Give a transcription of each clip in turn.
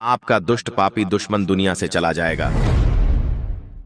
आपका दुष्ट पापी दुश्मन दुनिया से चला जाएगा।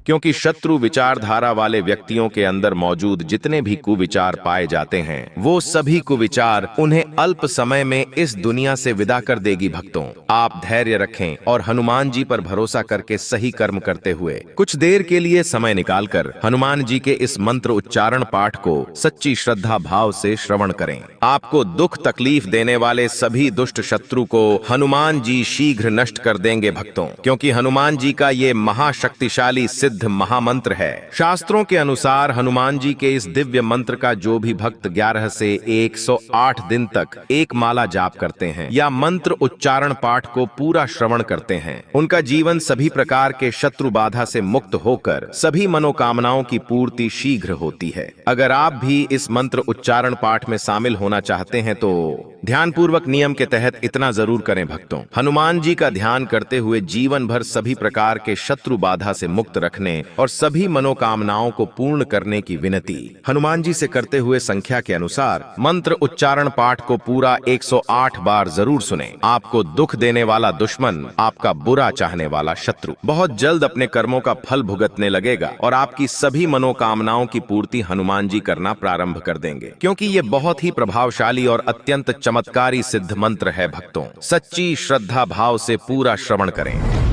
क्योंकि शत्रु विचारधारा वाले व्यक्तियों के अंदर मौजूद जितने भी कुविचार पाए जाते हैं, वो सभी कुविचार उन्हें अल्प समय में इस दुनिया से विदा कर देगी। भक्तों, आप धैर्य रखें और हनुमान जी पर भरोसा करके सही कर्म करते हुए कुछ देर के लिए समय निकालकर हनुमान जी के इस मंत्र उच्चारण पाठ को सच्ची श्रद्धा भाव से श्रवण करें। आपको दुख तकलीफ देने वाले सभी दुष्ट शत्रु को हनुमान जी शीघ्र नष्ट कर देंगे। भक्तों, क्योंकि हनुमान जी का ये महाशक्तिशाली सिद्ध महामंत्र है। शास्त्रों के अनुसार हनुमान जी के इस दिव्य मंत्र का जो भी भक्त 11 से 108 दिन तक एक माला जाप करते हैं या मंत्र उच्चारण पाठ को पूरा श्रवण करते हैं, उनका जीवन सभी प्रकार के शत्रु बाधा से मुक्त होकर सभी मनोकामनाओं की पूर्ति शीघ्र होती है। अगर आप भी इस मंत्र उच्चारण पाठ में शामिल होना चाहते हैं तो ध्यानपूर्वक नियम के तहत इतना जरूर करें। भक्तों, हनुमान जी का ध्यान करते हुए जीवन भर सभी प्रकार के शत्रु बाधा से मुक्त रखने और सभी मनोकामनाओं को पूर्ण करने की विनती हनुमान जी से करते हुए संख्या के अनुसार मंत्र उच्चारण पाठ को पूरा 108 बार जरूर सुने। आपको दुख देने वाला दुश्मन, आपका बुरा चाहने वाला शत्रु बहुत जल्द अपने कर्मों का फल भुगतने लगेगा और आपकी सभी मनोकामनाओं की पूर्ति हनुमान जी करना प्रारंभ कर देंगे, क्योंकि ये बहुत ही प्रभावशाली और अत्यंत चमत्कारी सिद्ध मंत्र है। भक्तों, सच्ची श्रद्धा भाव से पूरा श्रवण करें।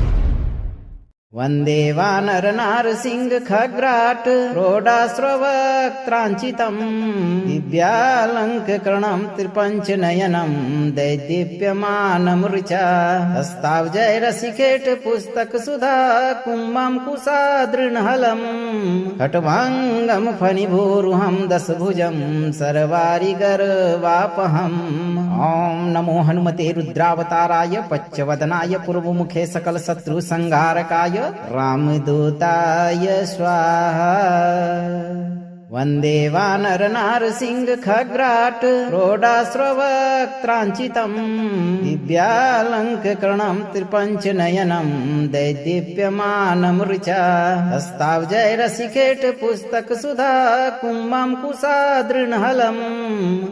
वन्दे वानर नारसिंह खग्राट रोडाश्रवक्त्राञ्चितम् दिव्यालङ्करणं त्रिपञ्चनयनं दैदीप्यमानमृचा हस्ताब्जैरसिकेट पुस्तक सुधा कुम्भं कुशादृणहलम् खट्वाङ्गं फणिभूरुहं दशभुजं सर्वारिगर्वापहम्। ॐ नमो हनुमते रुद्रावताराय पच्चवदनाय पूर्वमुखे सकल शत्रु संहारकाय रामदूताय स्वाहा। वन्दे वानर नारसिंह खग्राट रोडाश्रवक्त्राञ्चितम् दिव्यालङ्करणं त्रिपञ्चनयनं दैदीप्यमानमृचा हस्ताब्जैरसिकेट पुस्तक सुधा कुम्भं कुशादृणहलम्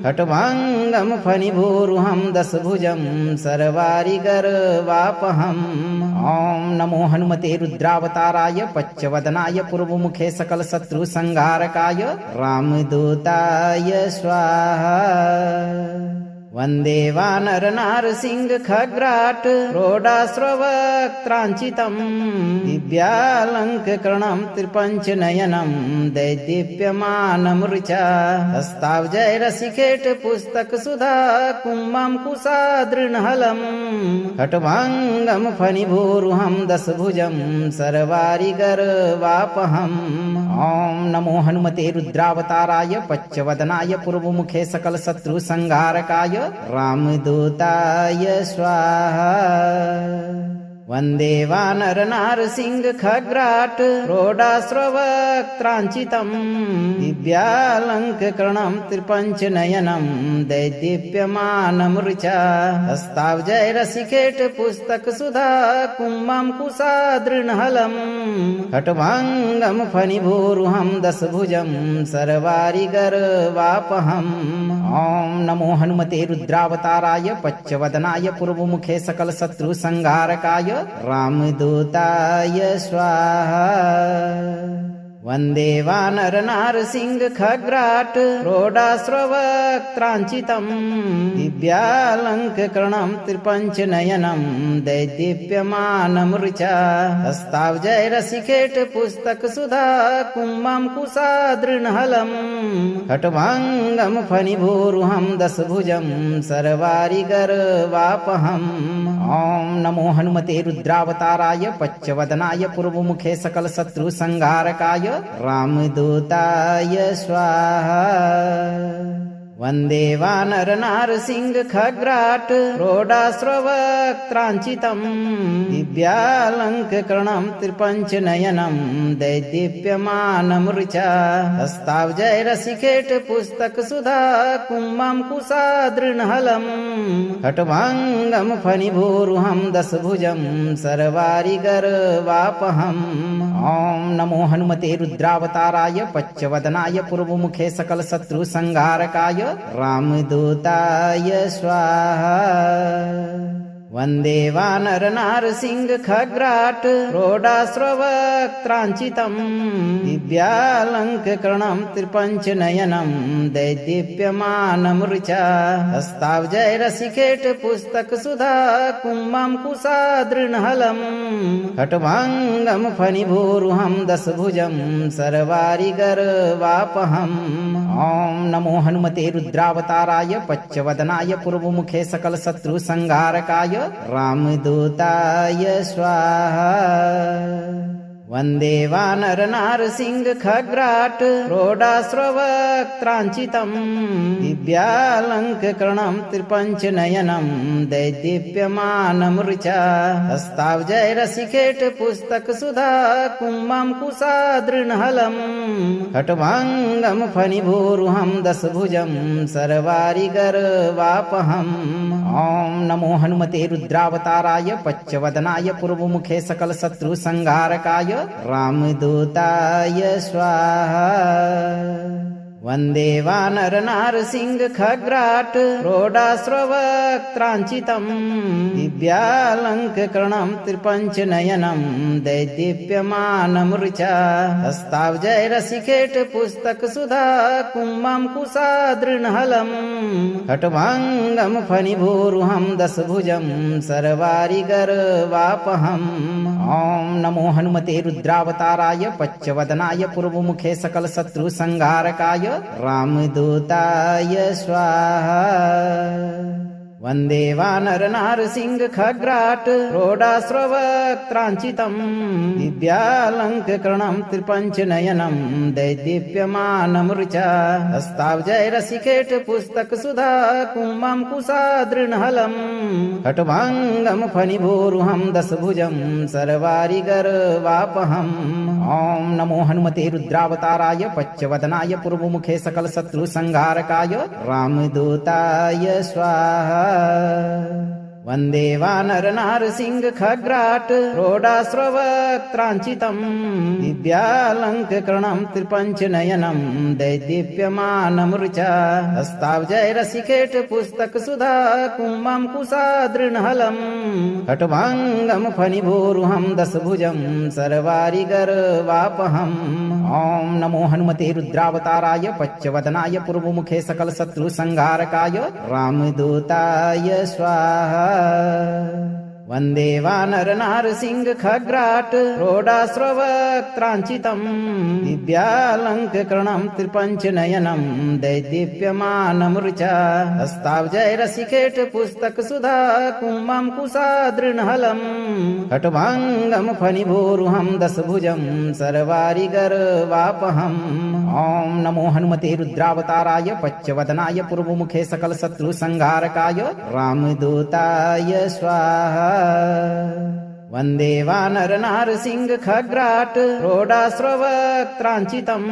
खट्वाङ्गं फणिभूरुहं दशभुजं सर्वारिगर्वापहम्। ॐ नमो हनुमते रुद्रावताराय पच्चवदनाय पूर्वमुखे सकल शत्रु संहारकाय रामदूताय स्वाहा। वन्दे वानर नारसिंह खग्राट रोडाश्रवक्त्राञ्चितम् दिव्यालङ्करणं त्रिपञ्चनयनं दैदीप्यमानमृचा हस्ताब्जैरसिकेट पुस्तक सुधा कुम्भं कुशादृणहलम् खट्वाङ्गं फणिभूरुहं दशभुजं सर्वारिगर्वापहम्। ॐ नमो हनुमते रुद्रावताराय पच्चवदनाय पूर्वमुखे सकल शत्रु संहारकाय रामदूताय स्वाहा। वन्दे वानर नारसिंह खग्राट रोडाश्रवक्त्राञ्चितम् दिव्यालङ्करणं त्रिपञ्चनयनं दैदीप्यमानमृचा हस्ताब्जैरसिकेट पुस्तक सुधा कुम्भं कुशादृणहलम् खट्वाङ्गं फणिभूरुहं दशभुजं सर्वारिगर्वापहम्। ॐ नमो हनुमते रुद्रावताराय पच्चवदनाय पूर्वमुखे सकल शत्रु संहारकाय रामदूताय स्वाहा। वन्दे वानर नारसिंह खग्राट रोडाश्रवक्त्राञ्चितम् दिव्यालङ्करणं त्रिपञ्चनयनं दैदीप्यमानमृचा हस्ताब्जैरसिकेट पुस्तक सुधा कुम्भं कुशादृणहलम् खट्वाङ्गं फणिभूरुहं दशभुजं सर्वारिगर्वापहम्। ॐ नमो हनुमते रुद्रावताराय पच्चवदनाय पूर्वमुखे सकल शत्रु संहारकाय रामदूताय स्वाहा। वन्दे वानर नारसिंह खग्राट रोडाश्रवक्त्राञ्चितम् दिव्यालङ्करणं त्रिपञ्चनयनं दैदीप्यमानमृचा हस्ताब्जैरसिकेट पुस्तक सुधा कुम्भं कुशादृणहलम् खट्वाङ्गं फणिभूरुहं दशभुजं सर्वारिगर्वापहम्। ॐ नमो हनुमते रुद्रावताराय पच्चवदनाय पूर्वमुखे सकल शत्रु संहारकाय रामदूताय स्वाहा। वन्दे वानरनारसिंह खग्राट रोडाश्रवक्त्राञ्चितम् दिव्यालङ्करणं त्रिपञ्चनयनं दैदीप्यमानमृचा हस्ताब्जैरसिकेट पुस्तकसुधा कुम्भं कुशादृणहलम् खट्वाङ्गं फणिभूरुहं दशभुजं सर्वारिगर्वापहम् ॐ नमो हनुमते रुद्रावताराय पच्चवदनाय पूर्वमुखे सकलशत्रुसंहारकाय रामदूताय स्वाहा। वन्दे वानरनारसिंह खग्राट रोडाश्रवक्त्राञ्चितम् दिव्यालङ्करणं त्रिपञ्चनयनं दैदीप्यमानमृचा हस्ताब्जैरसिकेट पुस्तकसुधा कुम्भं कुशादृणहलम् खट्वाङ्गं फणिभूरुहं दशभुजं सर्वारिगर्वापहम् ॐ नमो हनुमते रुद्रावताराय पच्चवदनाय पूर्वमुखे सकलशत्रुसंहारकाय रामदूताय स्वाहा। वन्दे वानरनारसिंह खग्राट रोडाश्रवक्त्राञ्चितम् दिव्यालङ्करणं त्रिपञ्चनयनं दैदीप्यमानमृचा हस्ताब्जैरसिकेट पुस्तकसुधा कुम्भं कुशादृणहलम् खट्वाङ्गं फणिभूरुहं दशभुजं सर्वारिगर्वापहम् ॐ नमो हनुमते रुद्रावताराय पच्चवदनाय पूर्वमुखे सकलशत्रुसंहारकाय रामदूताय स्वाहा। वन्दे वानरनारसिंह खग्राट रोडाश्रवक्त्राञ्चितम् दिव्यालङ्करणं त्रिपञ्चनयनं दैदीप्यमानमृचा हस्ताब्जैरसिकेट पुस्तकसुधा कुम्भं कुशादृणहलम् खट्वाङ्गं फणिभूरुहं दशभुजं सर्वारिगर्वापहम् ॐ नमो हनुमते रुद्रावताराय पच्चवदनाय पूर्वमुखे सकलशत्रुसंहारकाय रामदूताय स्वाहा। वन्दे वानरनारसिंह खग्राट रोडाश्रवक्त्राञ्चितम् दिव्यालङ्करणं त्रिपञ्चनयनं दैदीप्यमानमृचा हस्ताब्जैरसिकेट पुस्तकसुधा कुम्भं कुशादृणहलम् खट्वाङ्गं फणिभूरुहं दशभुजं सर्वारिगर्वापहम् ॐ नमो हनुमते रुद्रावताराय पच्चवदनाय पूर्वमुखे सकलशत्रुसंहारकाय रामदूताय स्वाहा। वन्दे वानरनारसिंह खग्राट रोडाश्रवक्त्राञ्चितम् दिव्यालङ्करणं त्रिपञ्चनयनं दैदीप्यमानमृचा हस्ताब्जैरसिकेट पुस्तकसुधा कुम्भं कुशादृणहलम् खट्वाङ्गं फणिभूरुहं दशभुजं सर्वारिगर्वापहम् ॐ नमो हनुमते रुद्रावताराय पच्चवदनाय पूर्वमुखे सकलशत्रुसंहारकाय रामदूताय स्वाहा। वन्दे वानरनारसिंह खग्राट रोडाश्रवक्त्राञ्चितम्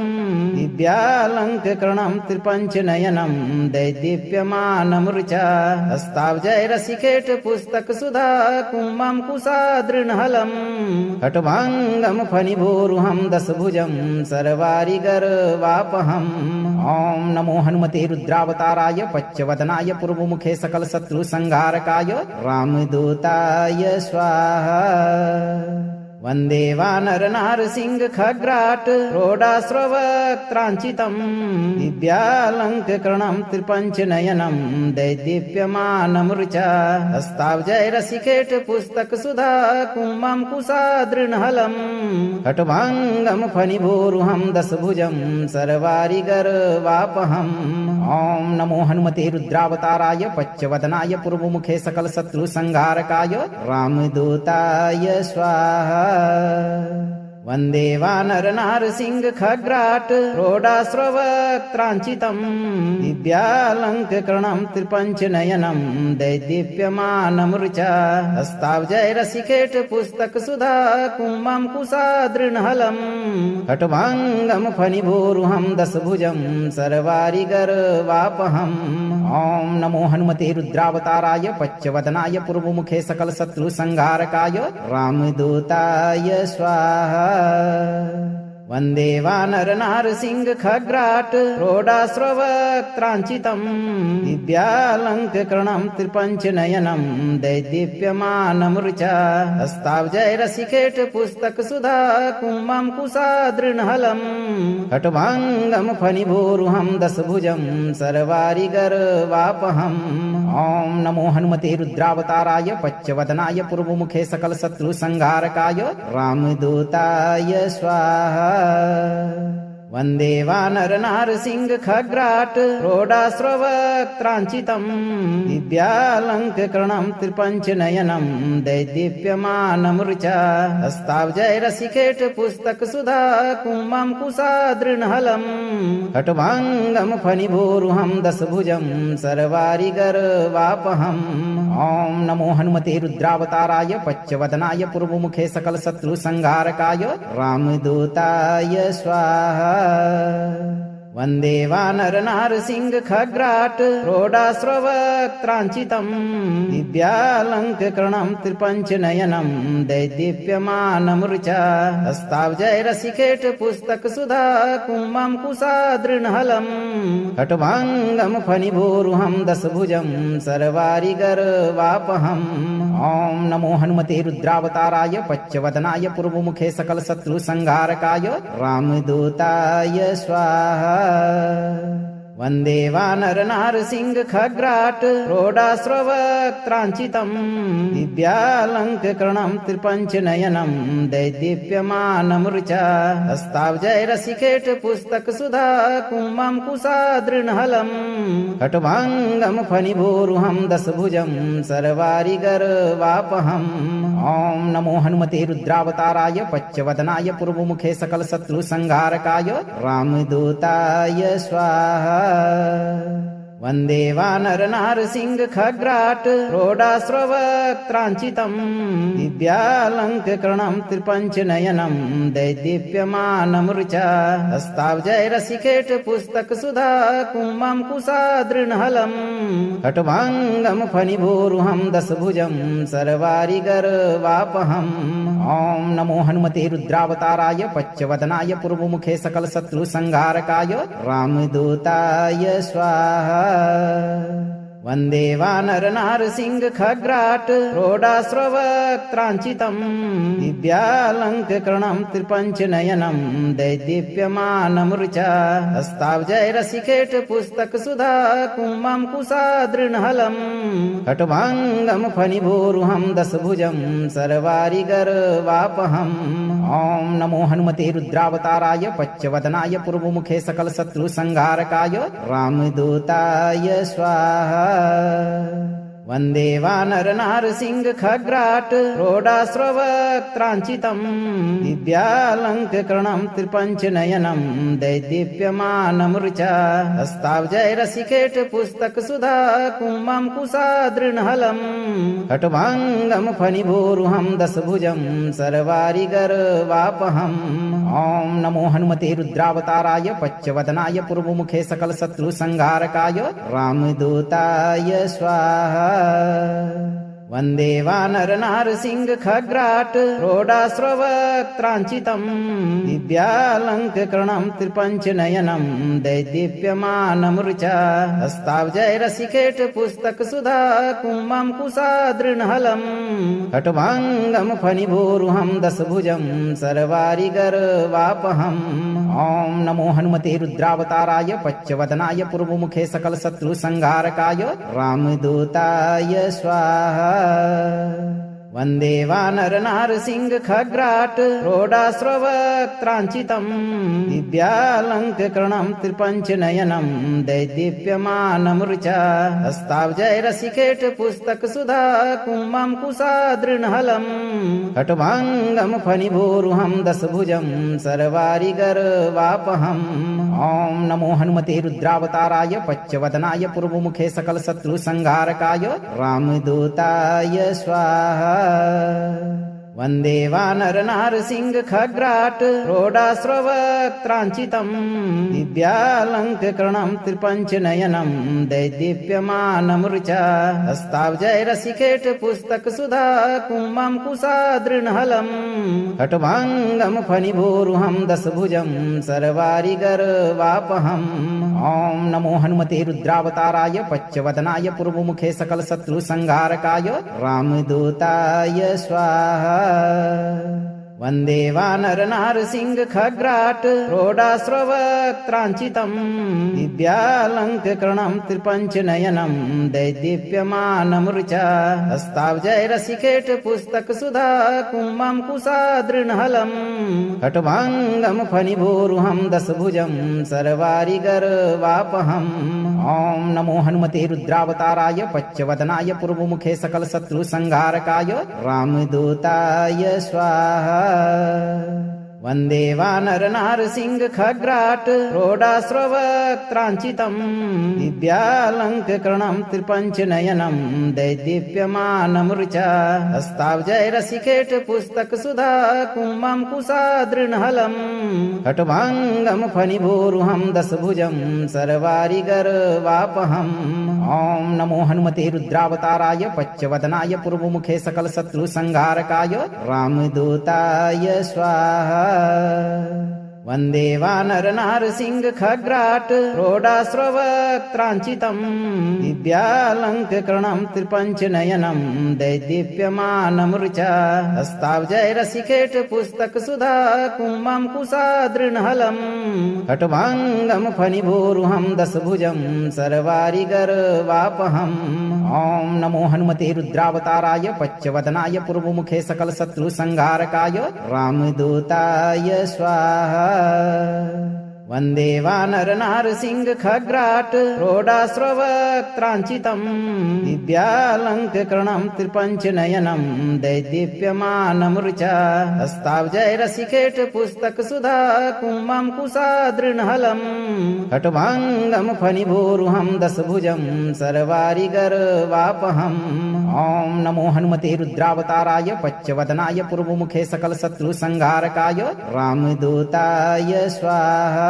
दिव्यालङ्करणं त्रिपञ्चनयनं दैदीप्यमानमृचा हस्ताब्जैरसिकेट पुस्तकसुधा कुम्भं कुशादृणहलम् खट्वाङ्गं फणिभूरुहं दशभुजं सर्वारिगर्वापहम् ॐ नमो हनुमते रुद्रावताराय पच्चवदनाय पूर्वमुखे सकलशत्रुसंहारकाय रामदूताय स्वाहा। वन्दे वानरनारसिंह खग्राट रोडाश्रवक्त्राञ्चितम् दिव्यालङ्करणं त्रिपञ्चनयनं दैदीप्यमानमृचा हस्ताब्जैरसिकेट पुस्तकसुधा कुम्भं कुशादृणहलम् खट्वाङ्गं फणिभूरुहं दशभुजं सर्वारिगर्वापहम् ॐ नमो हनुमते रुद्रावताराय पच्चवदनाय पूर्वमुखे सकलशत्रुसंहारकाय रामदूताय स्वाहा। वन्दे वानरनारसिंह खग्राट रोडाश्रवक्त्राञ्चितम् दिव्यालङ्करणं त्रिपञ्चनयनं दैदीप्यमानमृचा हस्ताब्जैरसिकेट पुस्तकसुधा कुम्भं कुशादृणहलम् खट्वाङ्गं फणिभूरुहं दशभुजं सर्वारिगर्वापहम् ॐ नमो हनुमते रुद्रावताराय पच्चवदनाय पूर्वमुखे सकलशत्रुसंहारकाय रामदूताय स्वाहा। वन्दे वानरनारसिंह खग्राट रोडाश्रवक्त्राञ्चितम् दिव्यालङ्कृतं त्रिपञ्चनयनं दैदीप्यमानमृचा हस्ताब्जैरसिकेट पुस्तकसुधा कुम्भं कुशादृणहलम् खट्वाङ्गं फणिभूरुहं दशभुजं सर्वारिगर्वापहम् ॐ नमो हनुमते रुद्रावताराय पच्चवदनाय पूर्वमुखे सकलशत्रुसंहारकाय रामदूताय स्वाहा। वन्दे वानरनारसिंह खग्राट रोडाश्रवक्त्राञ्चितम् दिव्यालङ्कृतं त्रिपञ्चनयनं दैदीप्यमानमृचा हस्ताब्जैरसिकेट पुस्तकसुधा कुम्भं कुशादृणहलम् खट्वाङ्गं फणिभूरुहं दशभुजं सर्वारिगर्वापहम् ॐ नमो हनुमते रुद्रावताराय पच्चवदनाय पूर्वमुखे सकलशत्रुसंहारकाय रामदूताय स्वाहा। वन्दे वानरनारसिंह खग्राट रोडाश्रवक्त्राञ्चितम् दिव्यालङ्कृतं त्रिपञ्चनयनं दैदीप्यमानमृचा हस्ताब्जैरसिकेट पुस्तकसुधा कुम्भं कुशादृणहलम् खट्वाङ्गं फणिभूरुहं दशभुजं सर्वारिगर्वापहम् ॐ नमो हनुमते रुद्रावताराय पच्चवदनाय पूर्वमुखे सकलशत्रुसंहारकाय रामदूताय स्वाहा। वन्दे वानरनारसिंह खग्राट रोडाश्रवक्त्राञ्चितम् दिव्यालङ्कृतं त्रिपञ्चनयनं दैदीप्यमानमृचा हस्ताब्जैरसिकेट पुस्तकसुधा कुम्भं कुशादृणहलम् खट्वाङ्गं फणिभूरुहं दशभुजं सर्वारिगर्वापहम् ॐ नमो हनुमते रुद्रावताराय पच्चवदनाय पूर्वमुखे सकलशत्रुसंहारकाय रामदूताय स्वाहा। वन्दे वानरनारसिंह खग्राट रोडाश्रवक्त्राञ्चितम् दिव्यालङ्कृतं त्रिपञ्चनयनं दैदीप्यमानमृचा हस्ताब्जैरसिकेट पुस्तकसुधा कुम्भं कुशादृणहलम् खट्वाङ्गं फणिभूरुहं दशभुजं सर्वारिगर्वापहम् ॐ नमो हनुमते रुद्रावताराय पच्चवदनाय पूर्वमुखे सकलशत्रुसंहारकाय रामदूताय स्वाहा। वन्दे वानरनारसिंह खग्राट रोडाश्रवक्त्राञ्चितम् दिव्यालङ्कृतं त्रिपञ्चनयनं दैदीप्यमानमृचा हस्ताब्जैरसिकेट पुस्तकसुधा कुम्भं कुशादृणहलम् खट्वाङ्गं फणिभूरुहं दशभुजं सर्वारिगर्वापहम् ॐ नमो हनुमते रुद्रावताराय पच्चवदनाय पूर्वमुखे सकलशत्रुसंहारकाय रामदूताय स्वाहा। वन्दे वानरनारसिंह खग्राट रोडाश्रवक्त्राञ्चितम् दिव्यालङ्कृतं त्रिपञ्चनयनं दैदीप्यमानमृचा हस्ताब्जैरसिकेट पुस्तकसुधा कुम्भं कुशादृणहलम् खट्वाङ्गं फणिभूरुहं दशभुजं सर्वारिगर्वापहम् ॐ नमो हनुमते रुद्रावताराय पच्चवदनाय पूर्वमुखे सकलशत्रुसंहारकाय रामदूताय स्वाहा। वन्दे वानरनारसिंह खग्राट रोडाश्रवक्त्राञ्चितम् दिव्यालङ्कृतं त्रिपञ्चनयनं दैदीप्यमानमृचा हस्ताब्जैरसिकेट पुस्तकसुधा कुम्भं कुशादृणहलम् खट्वाङ्गं फणिभूरुहं दशभुजं सर्वारिगर्वापहम् ॐ नमो हनुमते रुद्रावताराय पच्चवदनाय पूर्वमुखे सकलशत्रुसंहारकाय रामदूताय स्वाहा। वन्दे वानरनारसिंह खग्राट रोडाश्रवक्त्राञ्चितम् दिव्यालङ्कृतं त्रिपञ्चनयनं दैदीप्यमानमृचा हस्ताब्जैरसिकेट पुस्तकसुधा कुम्भं कुशादृणहलम् खट्वाङ्गं फणिभूरुहं दशभुजं सर्वारिगर्वापहम् ॐ नमो हनुमते रुद्रावताराय पच्चवदनाय पूर्वमुखे सकलशत्रुसंहारकाय रामदूताय स्वाहा। वन्दे वानरनारसिंह खग्राट रोडाश्रवक्त्राञ्चितम् दिव्यालङ्करणम् त्रिपञ्चनयनम् दैदीप्यमानमृचा हस्ताब्जैरसिकेट पुस्तक सुधा कुम्भम् कुशादृणहलम् खट्वाङ्गम् फणिभूरुहम् दशभुजम् सर्वारिगर्वापहम् ॐ नमो हनुमते रुद्रावताराय पच्चवदनाय पूर्वमुखे सकल शत्रु संहारकाय रामदूताय स्वाहा। वन्दे वानरनारसिंह खग्राट रोडाश्रवक्त्राञ्चितम् दिव्यालङ्करणम् त्रिपञ्चनयनम् दैदीप्यमानमृचा हस्ताब्जैरसिकेट पुस्तक सुधा कुम्भम् कुशादृणहलम् खट्वाङ्गम् फणिभूरुहम् दशभुजम् सर्वारिगर्वापहम् ॐ नमो हनुमते रुद्रावताराय पच्चवदनाय पूर्वमुखे सकल शत्रु संहारकाय रामदूताय स्वाहा। वन्दे वानरनारसिंह खग्राट रोडाश्रवक्त्राञ्चितम् दिव्यालङ्करणम् त्रिपञ्चनयनम् दैदीप्यमानमृचा हस्ताब्जैरसिकेट पुस्तक सुधा कुम्भम् कुशादृणहलम् खट्वाङ्गम् फणिभूरुहम् दशभुजम् सर्वारिगर्वापहम् ॐ नमो हनुमते रुद्रावताराय पच्चवदनाय पूर्वमुखे सकल शत्रु संहारकाय रामदूताय स्वाहा। वन्दे वानरनारसिंह खग्राट रोडाश्रवक्त्राञ्चितम् दिव्यालङ्करणम् त्रिपञ्चनयनम् दैदीप्यमानमृचा हस्ताब्जैरसिकेट पुस्तक सुधा कुम्भम् कुशादृणहलम् खट्वाङ्गम् फणिभूरुहम् दशभुजम् सर्वारिगर्वापहम् ॐ नमो हनुमते रुद्रावताराय पच्चवदनाय पूर्वमुखे सकल शत्रु संहारकाय रामदूताय स्वाहा। वन्दे वानरनारसिंह खग्राट रोडाश्रवक्त्राञ्चितम् दिव्यालङ्करणम् त्रिपञ्चनयनम् दैदीप्यमानमृचा हस्ताब्जैरसिकेट पुस्तक सुधा कुम्भम् कुशादृणहलम् खट्वाङ्गम् फणिभूरुहम् दशभुजम् सर्वारिगर्वापहम् ॐ नमो हनुमते रुद्रावताराय पच्चवदनाय पूर्वमुखे सकल शत्रु संहारकाय रामदूताय स्वाहा।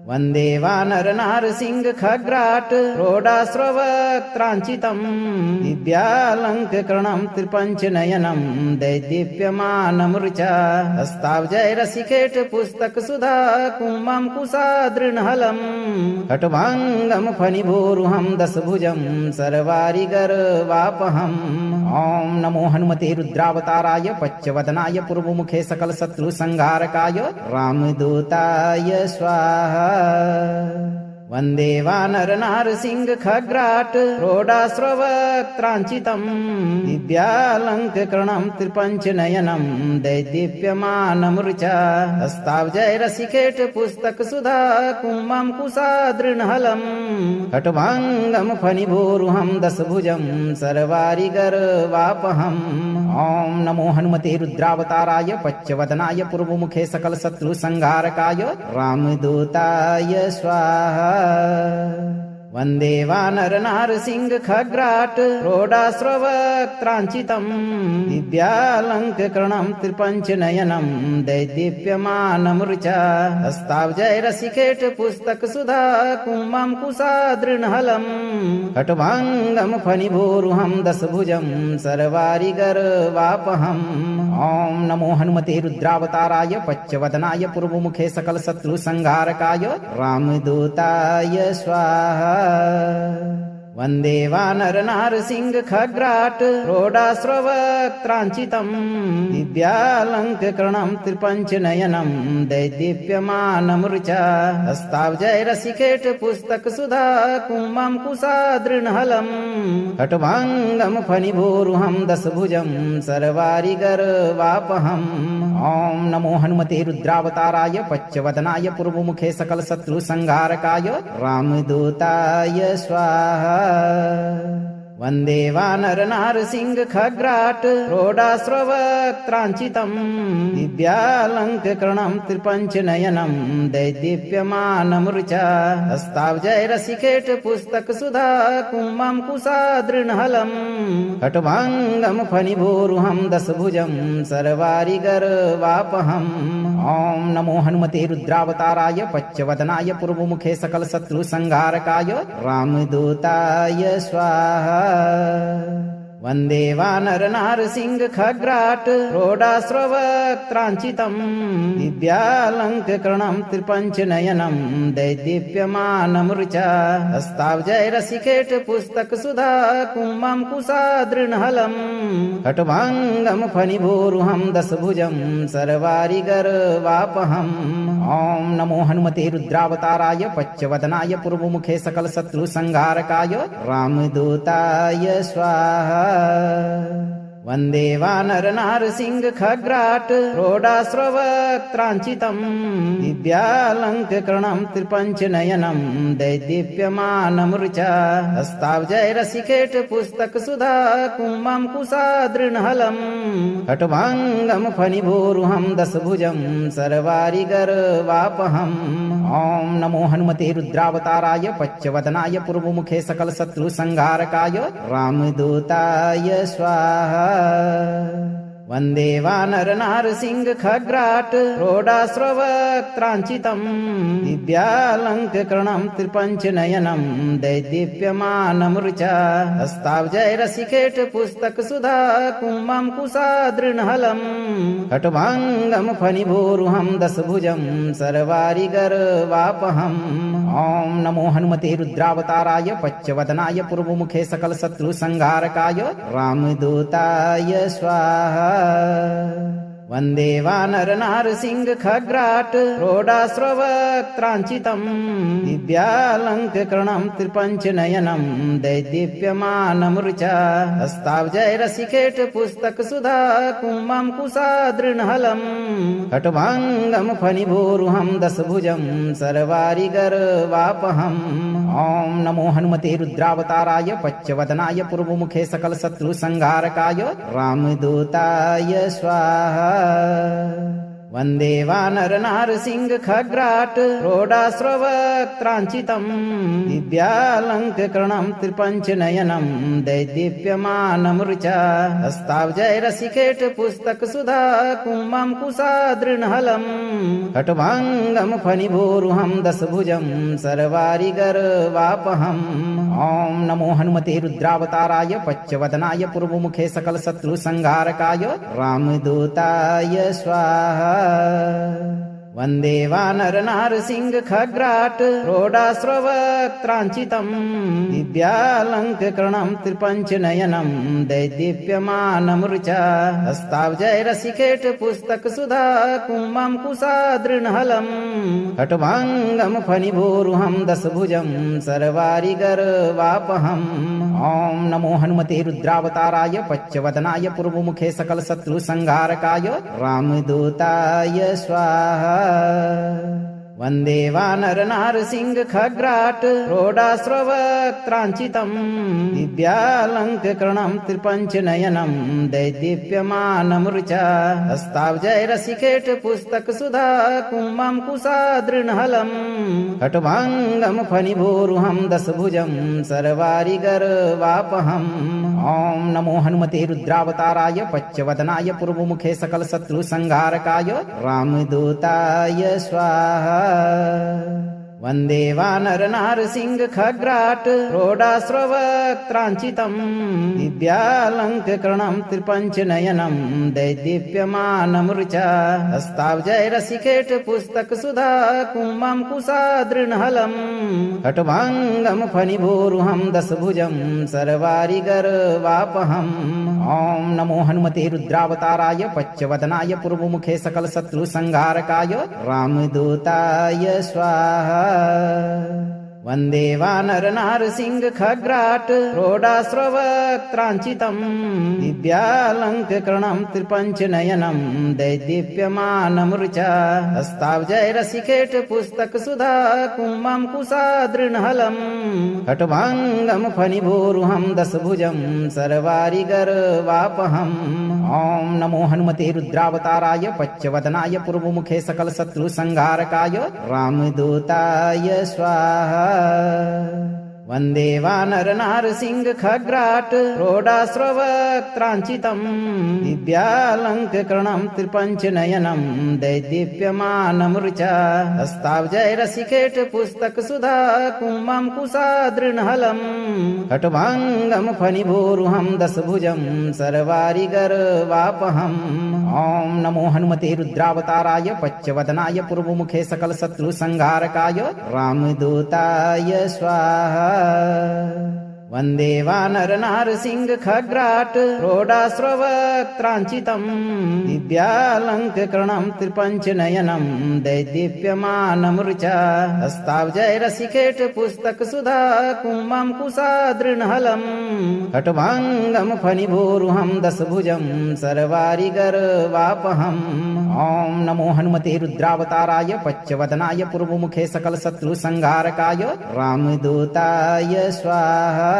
वन्दे वानरनारसिंह खग्राट रोडाश्रवक्त्राञ्चितम् दिव्यालङ्करणम् त्रिपञ्चनयनम् दैदीप्यमानमृचा हस्ताब्जैरसिकेट पुस्तक सुधा कुम्भम् कुशादृणहलम् खट्वाङ्गम् फणिभूरुहम् दशभुजम् सर्वारिगर्वापहम् ॐ नमो हनुमते रुद्रावताराय पच्चवदनाय पूर्वमुखे सकल शत्रु संहारकाय रामदूताय स्वाहा। वन्दे वानरनारसिंह खग्राट रोडाश्रवक्त्राञ्चितम् दिव्यालङ्करणम् त्रिपञ्चनयनम् दैदीप्यमानमृचा हस्ताब्जैरसिकेट पुस्तक सुधा कुम्भम् कुशादृणहलम् खट्वाङ्गम् फणिभूरुहम् दशभुजम् सर्वारिगर्वापहम् ॐ नमो हनुमते रुद्रावताराय पच्चवदनाय पूर्वमुखे सकल शत्रु संहारकाय रामदूताय स्वाहा। वन्दे वानरनारसिंह खग्राट रोडाश्रवक्त्राञ्चितम् दिव्यालङ्करणम् त्रिपञ्चनयनम् दैदीप्यमानमृचा हस्ताब्जैरसिकेट पुस्तक सुधा कुम्भम् कुशादृणहलम् खट्वाङ्गम् फणिभूरुहम् दशभुजम् सर्वारिगर्वापहम् ॐ नमो हनुमते रुद्रावताराय पच्चवदनाय पूर्वमुखे सकल शत्रु संहारकाय रामदूताय स्वाहा। वन्दे वानरनारसिंह खग्राट रोडाश्रवक्त्राञ्चितम् दिव्यालङ्करणम् त्रिपञ्चनयनम् दैदीप्यमानमृचा हस्ताब्जैरसिकेट पुस्तक सुधा कुम्भम् कुशादृणहलम् खट्वाङ्गम् फणिभूरुहम् दशभुजम् सर्वारिगर्वापहम् ॐ नमो हनुमते रुद्रावताराय पच्चवदनाय पूर्वमुखे सकल शत्रु संहारकाय रामदूताय स्वाहा। वन्दे वानरनारसिंह खग्राट रोडास्रवक्त्राञ्चितम् दिव्यालङ्करणम् त्रिपञ्चनयनम् दैदीप्यमानमृचा हस्ताब्जैरसिकेट पुस्तक सुधा कुम्भम् कुशादृणहलम् खट्वाङ्गम् फणिभोरुहम् दशभुजम् सर्वारिगर्वापहम् ॐ नमो हनुमते रुद्रावताराय पच्चवदनाय पूर्वमुखे सकल शत्रु संहारकाय रामदूताय स्वाहा। वन्दे वानरनारसिंह खग्राट रोडास्रवक्त्राञ्चितम् दिव्यालङ्करणम् त्रिपञ्चनयनम् दैदीप्यमानमृचा हस्ताब्जैरसिकेट पुस्तक सुधा कुम्भम् कुशादृणहलम् खट्वाङ्गम् फणिभोरुहम् दशभुजम् सर्वारिगर्वापहम् ॐ नमो हनुमते रुद्रावताराय पच्चवदनाय पूर्वमुखे सकल शत्रु संहारकाय रामदूताय स्वाहा। वन्दे वानरनारसिंह खग्राट रोडास्रवक्त्राञ्चितम् दिव्यालङ्करणम् त्रिपञ्चनयनम् दैदीप्यमानमृचा हस्ताब्जैरसिकेट पुस्तक सुधा कुम्भम् कुशादृणहलम् खट्वाङ्गम् फणिभोरुहम् दशभुजम् सर्वारिगर्वापहम् ॐ नमो हनुमते रुद्रावताराय पच्चवदनाय पूर्वमुखे सकल शत्रु संहारकाय रामदूताय स्वाहा। वन्दे वानरनारसिंह खग्राट रोडास्रवक्त्राञ्चितम् दिव्यालङ्करणम् त्रिपञ्चनयनम् दैदीप्यमानमृचा हस्ताब्जैरसिकेट पुस्तक सुधा कुम्भम् कुशादृणहलम् खट्वाङ्गम् फणिभोरुहम् दशभुजम् सर्वारिगर्वापहम् ॐ नमो हनुमते रुद्रावताराय पच्चवदनाय पूर्वमुखे सकल शत्रु संहारकाय रामदूताय स्वाहा। वन्दे वानरनारसिंह खग्राट रोडास्रवक्त्राञ्चितम् दिव्यालङ्करणम् त्रिपञ्चनयनम् दैदीप्यमानमृचा हस्ताब्जैरसिकेट पुस्तक सुधा कुम्भम् कुशादृणहलम् खट्वाङ्गम् फणिभोरुहम् दशभुजम् सर्वारिगर्वापहम् ॐ नमो हनुमते रुद्रावताराय पच्चवदनाय पूर्वमुखे सकल शत्रु संहारकाय रामदूताय स्वाहा। वन्दे वानरनारसिंह खग्राट रोडास्रवक्त्राञ्चितम् दिव्यालङ्करणम् त्रिपञ्चनयनम् दैदीप्यमानमृचा हस्ताब्जैरसिकेट पुस्तक सुधा कुम्भम् कुशादृणहलम् खट्वाङ्गम् फणिभोरुहम् दशभुजम् सर्वारिगर्वापहम् ॐ नमो हनुमते रुद्रावताराय पच्चवदनाय पूर्वमुखे सकल शत्रु संहारकाय रामदूताय स्वाहा। वन्दे वानरनारसिंह खग्राट रोडास्रवक्त्राञ्चितम् दिव्यालङ्करणम् त्रिपञ्चनयनम् दैदीप्यमानमृचा हस्ताब्जैरसिकेट पुस्तक सुधा कुम्भम् कुशादृणहलम् खट्वाङ्गम् फणिभोरुहम् दशभुजम् सर्वारिगर्वापहम् ॐ नमो हनुमते रुद्रावताराय पच्चवदनाय पूर्वमुखे सकल शत्रु संहारकाय रामदूताय स्वाहा। वन्दे वानरनारसिंह खग्राट रोडास्रवक्त्राञ्चितम् दिव्यालङ्करणम् त्रिपञ्चनयनम् दैदीप्यमानमृचा हस्ताब्जैरसिकेट पुस्तक सुधा कुम्भम् कुशादृणहलम् खट्वाङ्गम् फणिभोरुहम् दशभुजम् सर्वारिगर्वापहम् ॐ नमो हनुमते रुद्रावताराय पच्चवदनाय पूर्वमुखे सकल शत्रु संहारकाय रामदूताय स्वाहा। वन्दे वानरनारसिंह खग्राट रोडास्रवक्त्राञ्चितम् दिव्यालङ्करणम् त्रिपञ्चनयनम् दैदीप्यमानमृचा हस्ताब्जैरसिकेट पुस्तक सुधा कुम्भम् कुशादृणहलम् खट्वाङ्गम् फणिभोरुहम् दशभुजम् सर्वारिगर्वापहम् ॐ नमो हनुमते रुद्रावताराय पच्चवदनाय पूर्वमुखे सकल शत्रु संहारकाय रामदूताय स्वाहा। वन्दे वानरनारसिंह खग्राट रोडास्रवक्त्राञ्चितम् दिव्यालङ्करणम् त्रिपञ्चनयनम् दैदीप्यमानमृचा हस्ताब्जैरसिकेट पुस्तक सुधा कुम्भम् कुशादृणहलम् खट्वाङ्गम् फणिभूरुहम् दशभुजम् सर्वारिगर्वापहम् ॐ नमो हनुमते रुद्रावताराय पच्चवदनाय पूर्वमुखे सकल शत्रु संहारकाय रामदूताय स्वाहा। वन्दे वानरनारसिंह खग्राट रोडास्रवक्त्राञ्चितम् दिव्यालङ्करणम् त्रिपञ्चनयनम् दैदीप्यमानमृचा हस्ताब्जैरसिकेट पुस्तक सुधा कुम्भम् कुशादृणहलम् खट्वाङ्गम् फणिभूरुहम् दशभुजम् सर्वारिगर्वापहम् ॐ नमो हनुमते रुद्रावताराय पच्चवदनाय पूर्वमुखे सकल शत्रु संहारकाय रामदूताय स्वाहा। वन्दे वानरनारसिंह खग्राट रोडास्रवक्त्राञ्चितम् दिव्यालङ्करणम् त्रिपञ्चनयनम् दैदीप्यमानमृचा हस्ताब्जैरसिकेट पुस्तक सुधा कुम्भम् कुशादृणहलम् खट्वाङ्गम् फणिभूरुहम् दशभुजम् सर्वारिगर्वापहम् ॐ नमो हनुमते रुद्रावताराय पच्चवदनाय पूर्वमुखे सकल शत्रु संहारकाय रामदूताय स्वाहा।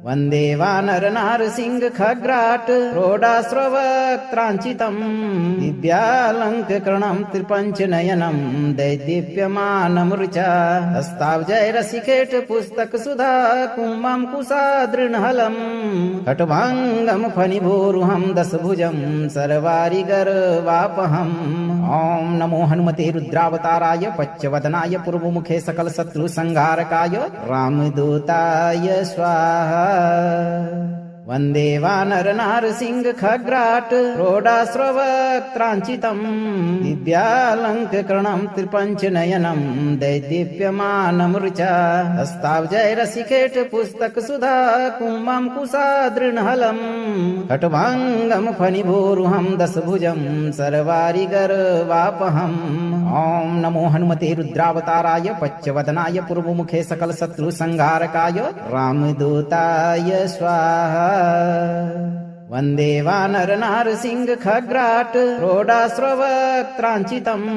वन्दे वानरनारसिंह खग्राट रोडास्रवक्त्राञ्चितम् दिव्यालङ्करणम् त्रिपञ्चनयनम् दैदीप्यमानमृचा हस्ताब्जैरसिकेट पुस्तक सुधा कुम्भम् कुशादृणहलम् खट्वाङ्गम् फणिभूरुहम् दशभुजम् सर्वारिगर्वापहम् ॐ नमो हनुमते रुद्रावताराय पच्चवदनाय पूर्वमुखे सकल शत्रु संहारकाय रामदूताय स्वाहा। वन्दे वानरनारसिंह खग्राट रोडास्रवक्त्राञ्चितम् दिव्यालङ्करणम् त्रिपञ्चनयनम् दैदीप्यमानमृचा हस्ताब्जैरसिकेट पुस्तक सुधा कुम्भम् कुशादृणहलम् खट्वाङ्गम् फणिभूरुहम् दशभुजम् सर्वारिगर्वापहम् ॐ नमो हनुमते रुद्रावताराय पच्चवदनाय पूर्वमुखे सकल शत्रु संहारकाय रामदूताय स्वाहा। वन्दे वानरनारसिंह खग्राट रोडास्रवक्त्राञ्चितम्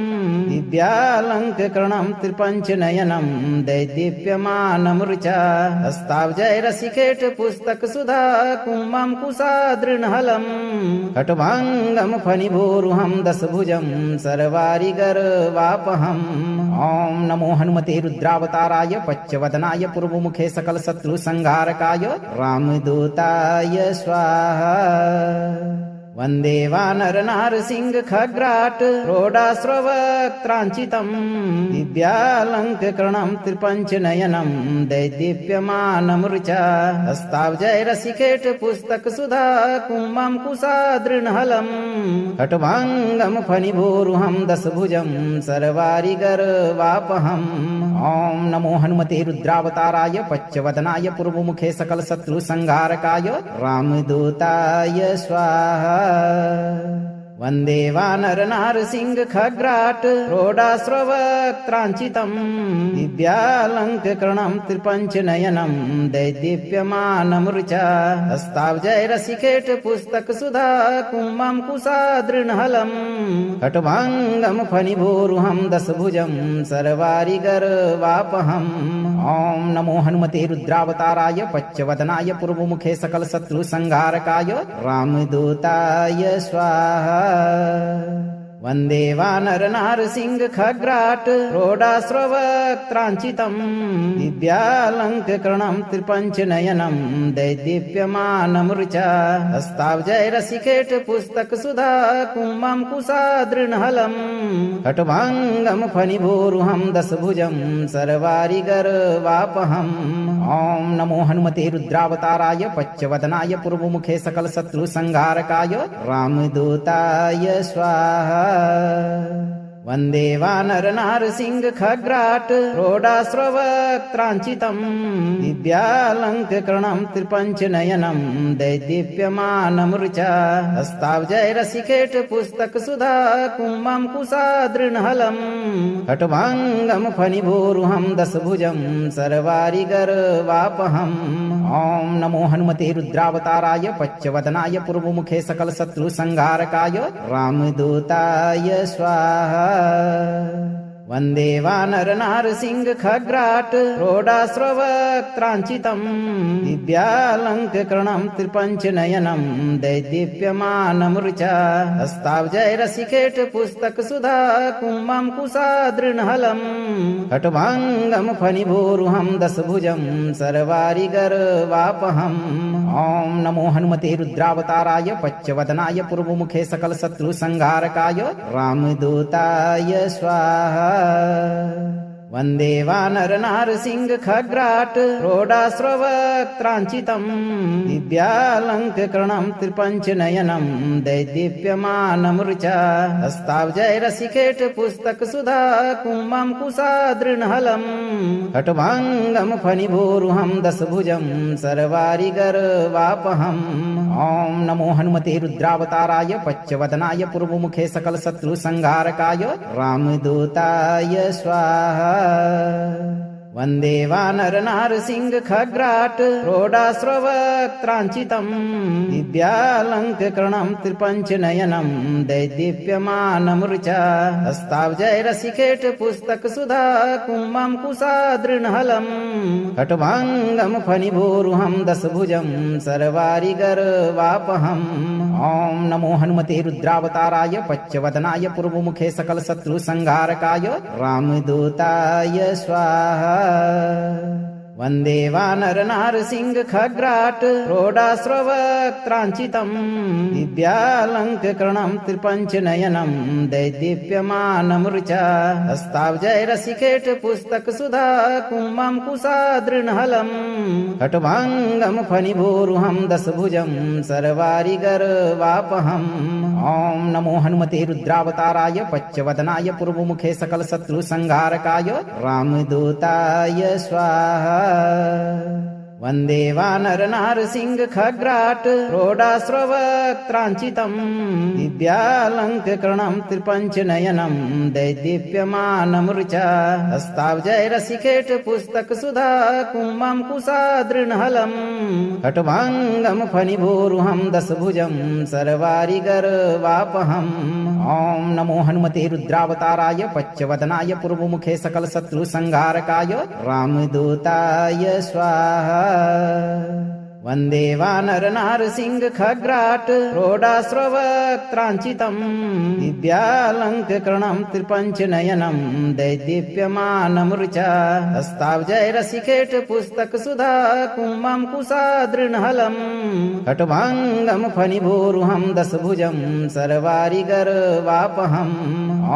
दिव्यालङ्करणम् त्रिपञ्चनयनम् दैदीप्यमानमृचा हस्ताब्जैरसिकेट पुस्तक सुधा कुम्भम् कुशादृणहलम् खट्वाङ्गम् फणिभूरुहम् दशभुजम् सर्वारिगर्वापहम् ॐ नमो हनुमते रुद्रावताराय पच्चवदनाय पूर्वमुखे सकल शत्रु संहारकाय रामदूताय स्वाहा। वन्दे वानरनारसिंह खग्राट रोडास्रवक्त्राञ्चितम् दिव्यालङ्करणम् त्रिपञ्चनयनम् दैदीप्यमानमृचा हस्ताब्जैरसिकेट पुस्तक सुधा कुम्भम् कुशादृणहलम् खट्वाङ्गम् फणिभूरुहम् दशभुजम् सर्वारिगर्वापहम् ॐ नमो हनुमते रुद्रावताराय पच्चवदनाय पूर्वमुखे सकल शत्रु संहारकाय रामदूताय स्वाहा। वन्दे वानरनारसिंह खग्राट रोडास्रवक्त्राञ्चितम् दिव्यालङ्करणम् त्रिपञ्चनयनम् दैदीप्यमानमृचा हस्ताब्जैरसिकेट पुस्तक सुधा कुम्भम् कुशादृणहलम् खट्वाङ्गम् फणिभूरुहम् दशभुजम् सर्वारिगर्वापहम् ॐ नमो हनुमते रुद्रावताराय पच्चवदनाय पूर्वमुखे सकल शत्रु संहारकाय रामदूताय स्वाहा। वन्दे वानरनारसिंह खग्राट रोडास्रवक्त्राञ्चितम् दिव्यालङ्करणम् त्रिपञ्चनयनम् दैदीप्यमानमृचा हस्ताब्जैरसिकेट पुस्तक सुधा कुम्भम् कुशादृणहलम् खट्वाङ्गम् फणिभूरुहम् दशभुजम् सर्वारिगर्वापहम् ॐ नमो हनुमते रुद्रावताराय पच्चवदनाय पूर्वमुखे सकल शत्रु संहारकाय रामदूताय स्वाहा। वन्दे वानरनारसिंह खग्राट रोडाश्रवक्त्राञ्चितम् दिव्यालङ्कृतं त्रिपञ्चनयनं दैदीप्यमानमृचा हस्ताब्जैरसिकेट पुस्तकसुधा कुम्भं कुशादृणहलम् खट्वाङ्गं फणिभूरुहं दशभुजं सर्वारिगर्वापहम् ॐ नमो हनुमते रुद्रावताराय पच्चवदनाय पूर्वमुखे सकलशत्रुसंहारकाय रामदूताय स्वाहा। वन्दे वानरनारसिंह खग्राट रोडाश्रवक्त्राञ्चितम् दिव्यालङ्कृतं त्रिपञ्चनयनं दैदीप्यमानमृचा हस्ताब्जैरसिकेट पुस्तकसुधा कुम्भं कुशादृणहलम् खट्वाङ्गं फणिभूरुहं दशभुजं सर्वारिगर्वापहम् ॐ नमो हनुमते रुद्रावताराय पच्चवदनाय पूर्वमुखे सकलशत्रुसंहारकाय रामदूताय स्वाहा। वन्दे वानरनारसिंह खग्राट रोडाश्रवक्त्राञ्चितम् दिव्यालङ्कृतं त्रिपञ्चनयनं दैदीप्यमानमृचा हस्ताब्जैरसिकेट पुस्तकसुधा कुम्भं कुशादृणहलम् खट्वाङ्गं फणिभूरुहं दशभुजं सर्वारिगर्वापहम् ॐ नमो हनुमते रुद्रावताराय पच्चवदनाय पूर्वमुखे सकलशत्रुसंहारकाय रामदूताय स्वाहा। वन्दे वानरनारसिंह खग्राट रोडाश्रवक्त्राञ्चितम् दिव्यालङ्कृतं त्रिपञ्चनयनं दैदीप्यमानमृचा हस्ताब्जैरसिकेट पुस्तकसुधा कुम्भं कुशादृणहलम् खट्वाङ्गं फणिभूरुहं दशभुजं सर्वारिगर्वापहम् ॐ नमो हनुमते रुद्रावताराय पच्चवदनाय पूर्वमुखे सकलशत्रुसंहारकाय रामदूताय स्वाहा। वन्दे वानरनारसिंह खग्राट रोडाश्रवक्त्राञ्चितम् दिव्यालङ्कृतं त्रिपञ्चनयनं दैदीप्यमानमृचा हस्ताब्जैरसिकेट पुस्तकसुधा कुम्भं कुशादृणहलम् खट्वाङ्गं फणिभूरुहं दशभुजं सर्वारिगर्वापहम् ॐ नमो हनुमते रुद्रावताराय पच्चवदनाय पूर्वमुखे सकलशत्रुसंहारकाय रामदूताय स्वाहा। वन्दे वानरनारसिंह खग्राट रोडाश्रवक्त्राञ्चितम् दिव्यालङ्कृतं त्रिपञ्चनयनं दैदीप्यमानमृचा हस्ताब्जैरसिकेट पुस्तकसुधा कुम्भं कुशादृणहलम् खट्वाङ्गं फणिभूरुहं दशभुजं सर्वारिगर्वापहम् ॐ नमो हनुमते रुद्रावताराय पच्चवदनाय पूर्वमुखे सकलशत्रुसंहारकाय रामदूताय स्वाहा। वन्दे वानरनारसिंह खग्राट रोडाश्रवक्त्राञ्चितम् दिव्यालङ्कृतं त्रिपञ्चनयनं दैदीप्यमानमृचा हस्ताब्जैरसिकेट पुस्तकसुधा कुम्भं कुशादृणहलम् खट्वाङ्गं फणिभूरुहं दशभुजं सर्वारिगर्वापहम्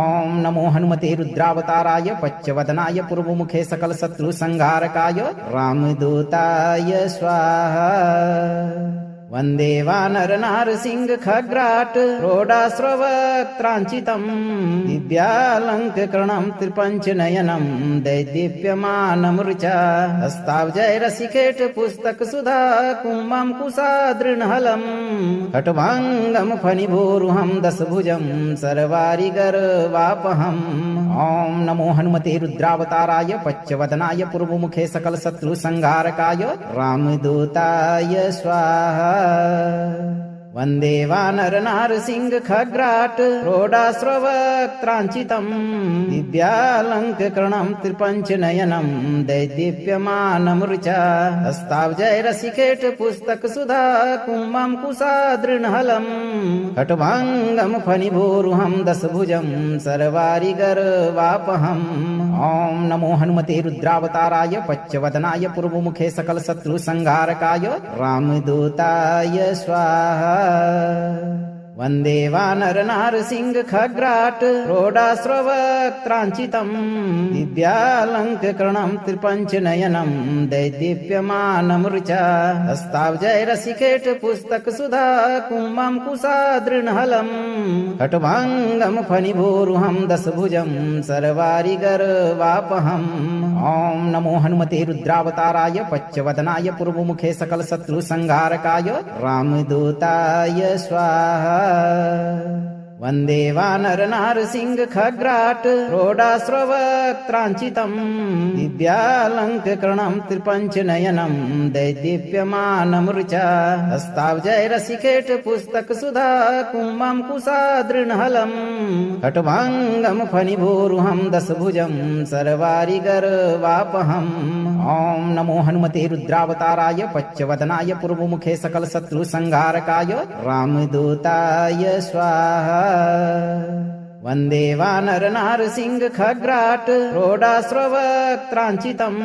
ॐ नमो हनुमते रुद्रावताराय पच्चवदनाय पूर्वमुखे सकलशत्रुसंहारकाय रामदूताय स्वाहा। वन्दे वानरनारसिंह खग्राट रोडाश्रवक्त्राञ्चितम् दिव्यालङ्कृतं त्रिपञ्चनयनं दैदीप्यमानमृचा हस्ताब्जैरसिकेट पुस्तकसुधा कुम्भं कुशादृणहलम् खट्वाङ्गं फणिभूरुहं दशभुजं सर्वारिगर्वापहम् ॐ नमो हनुमते रुद्रावताराय पच्चवदनाय पूर्वमुखे सकलशत्रुसंहारकाय रामदूताय स्वाहा। वन्दे वानरनारसिंह खग्राट रोडाश्रवक्त्राञ्चितम् दिव्यालङ्कृतं त्रिपञ्चनयनं दैदीप्यमानमृचा हस्ताब्जैरसिकेट पुस्तकसुधा कुम्भं कुशादृणहलम् खट्वाङ्गं फणिभूरुहं दशभुजं सर्वारिगर्वापहम् ॐ नमो हनुमते रुद्रावताराय पच्चवदनाय पूर्वमुखे सकलशत्रुसंहारकाय रामदूताय स्वाहा। वन्दे वानरनारसिंह खग्राट रोडास्रवक्त्राञ्चितम् दिव्यालङ्करणम् त्रिपञ्चनयनम् दैदीप्यमानमृचा हस्ताब्जैरसिकेट पुस्तक सुधा कुम्भम् कुशादृणहलम् खट्वाङ्गम् फणिभोरुहम् दशभुजम् सर्वारिगर्वापहम् ॐ नमो हनुमते रुद्रावताराय पच्चवदनाय पूर्वमुखे सकल शत्रु संहारकाय रामदूताय स्वाहा। वन्दे वानरनारसिंह खग्राट रोडास्रवक्त्राञ्चितम् दिव्यालङ्करणम् त्रिपञ्चनयनम् दैदीप्यमानमृचा हस्ताब्जैरसिकेट पुस्तक सुधा कुम्भम् कुशादृणहलम् खट्वाङ्गम् फणिभोरुहम् दशभुजम् सर्वारिगर्वापहम् ॐ नमो हनुमते रुद्रावताराय पच्चवदनाय पूर्वमुखे सकल शत्रु संहारकाय रामदूताय स्वाहा। वन्दे वानरनारसिंह खग्राट रोडास्रवक्त्राञ्चितम्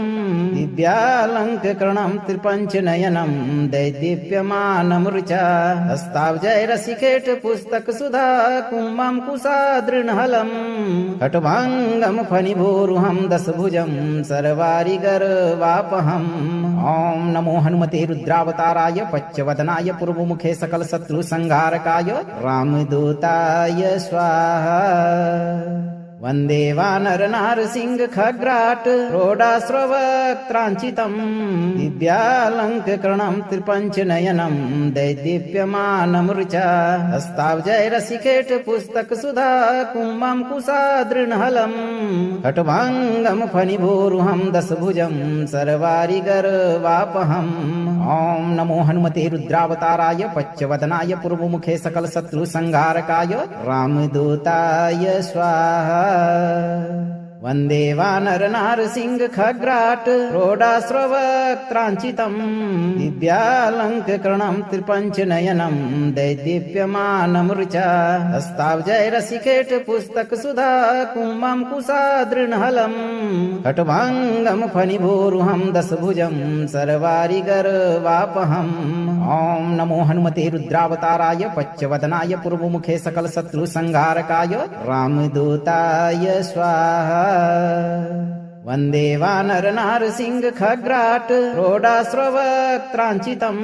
दिव्यालङ्करणम् त्रिपञ्चनयनम् दैदीप्यमानमृचा हस्ताब्जैरसिकेट पुस्तक सुधा कुम्भम् कुशादृणहलम् खट्वाङ्गम् फणिभोरुहम् दशभुजम् सर्वारिगर्वापहम् ॐ नमो हनुमते रुद्रावताराय पच्चवदनाय पूर्वमुखे सकल शत्रु संहारकाय रामदूताय स्वाहा। वन्दे वानरनारसिंह खग्राट रोडास्रवक्त्राञ्चितम् दिव्यालङ्करणम् त्रिपञ्चनयनम् दैदीप्यमानमृचा हस्ताब्जैरसिकेट पुस्तक सुधा कुम्भम् कुशादृणहलम् खट्वाङ्गम् फणिभोरुहम् दशभुजम् सर्वारिगर्वापहम् ॐ नमो हनुमते रुद्रावताराय पच्चवदनाय पूर्वमुखे सकल शत्रु संहारकाय रामदूताय स्वाहा। वन्दे वानरनारसिंह खग्राट रोडास्रवक्त्राञ्चितम् दिव्यालङ्करणम् त्रिपञ्चनयनम् दैदीप्यमानमृचा हस्ताब्जैरसिकेट पुस्तक सुधा कुम्भम् कुशादृणहलम् खट्वाङ्गम् फणिभोरुहम् दशभुजम् सर्वारिगर्वापहम् ॐ नमो हनुमते रुद्रावताराय पच्चवदनाय पूर्वमुखे सकल शत्रु संहारकाय रामदूताय स्वाहा। वन्दे वानरनारसिंह खग्राट रोडास्रवक्त्राञ्चितम्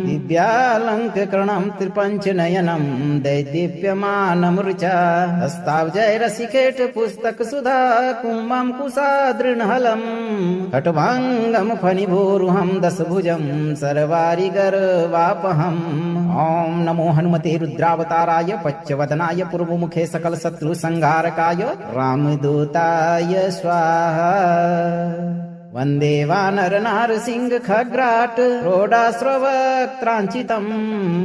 दिव्यालङ्करणम् त्रिपञ्चनयनम् दैदीप्यमानमृचा हस्ताब्जैरसिकेट पुस्तक सुधा कुम्भम् कुशादृणहलम् खट्वाङ्गम् फणिभोरुहम् दशभुजम् सर्वारिगर्वापहम् ॐ नमो हनुमते रुद्रावताराय पच्चवदनाय पूर्वमुखे सकल शत्रु संहारकाय रामदूताय स्वाहा। वन्दे वानरनारसिंह खग्राट रोडास्रवक्त्राञ्चितम्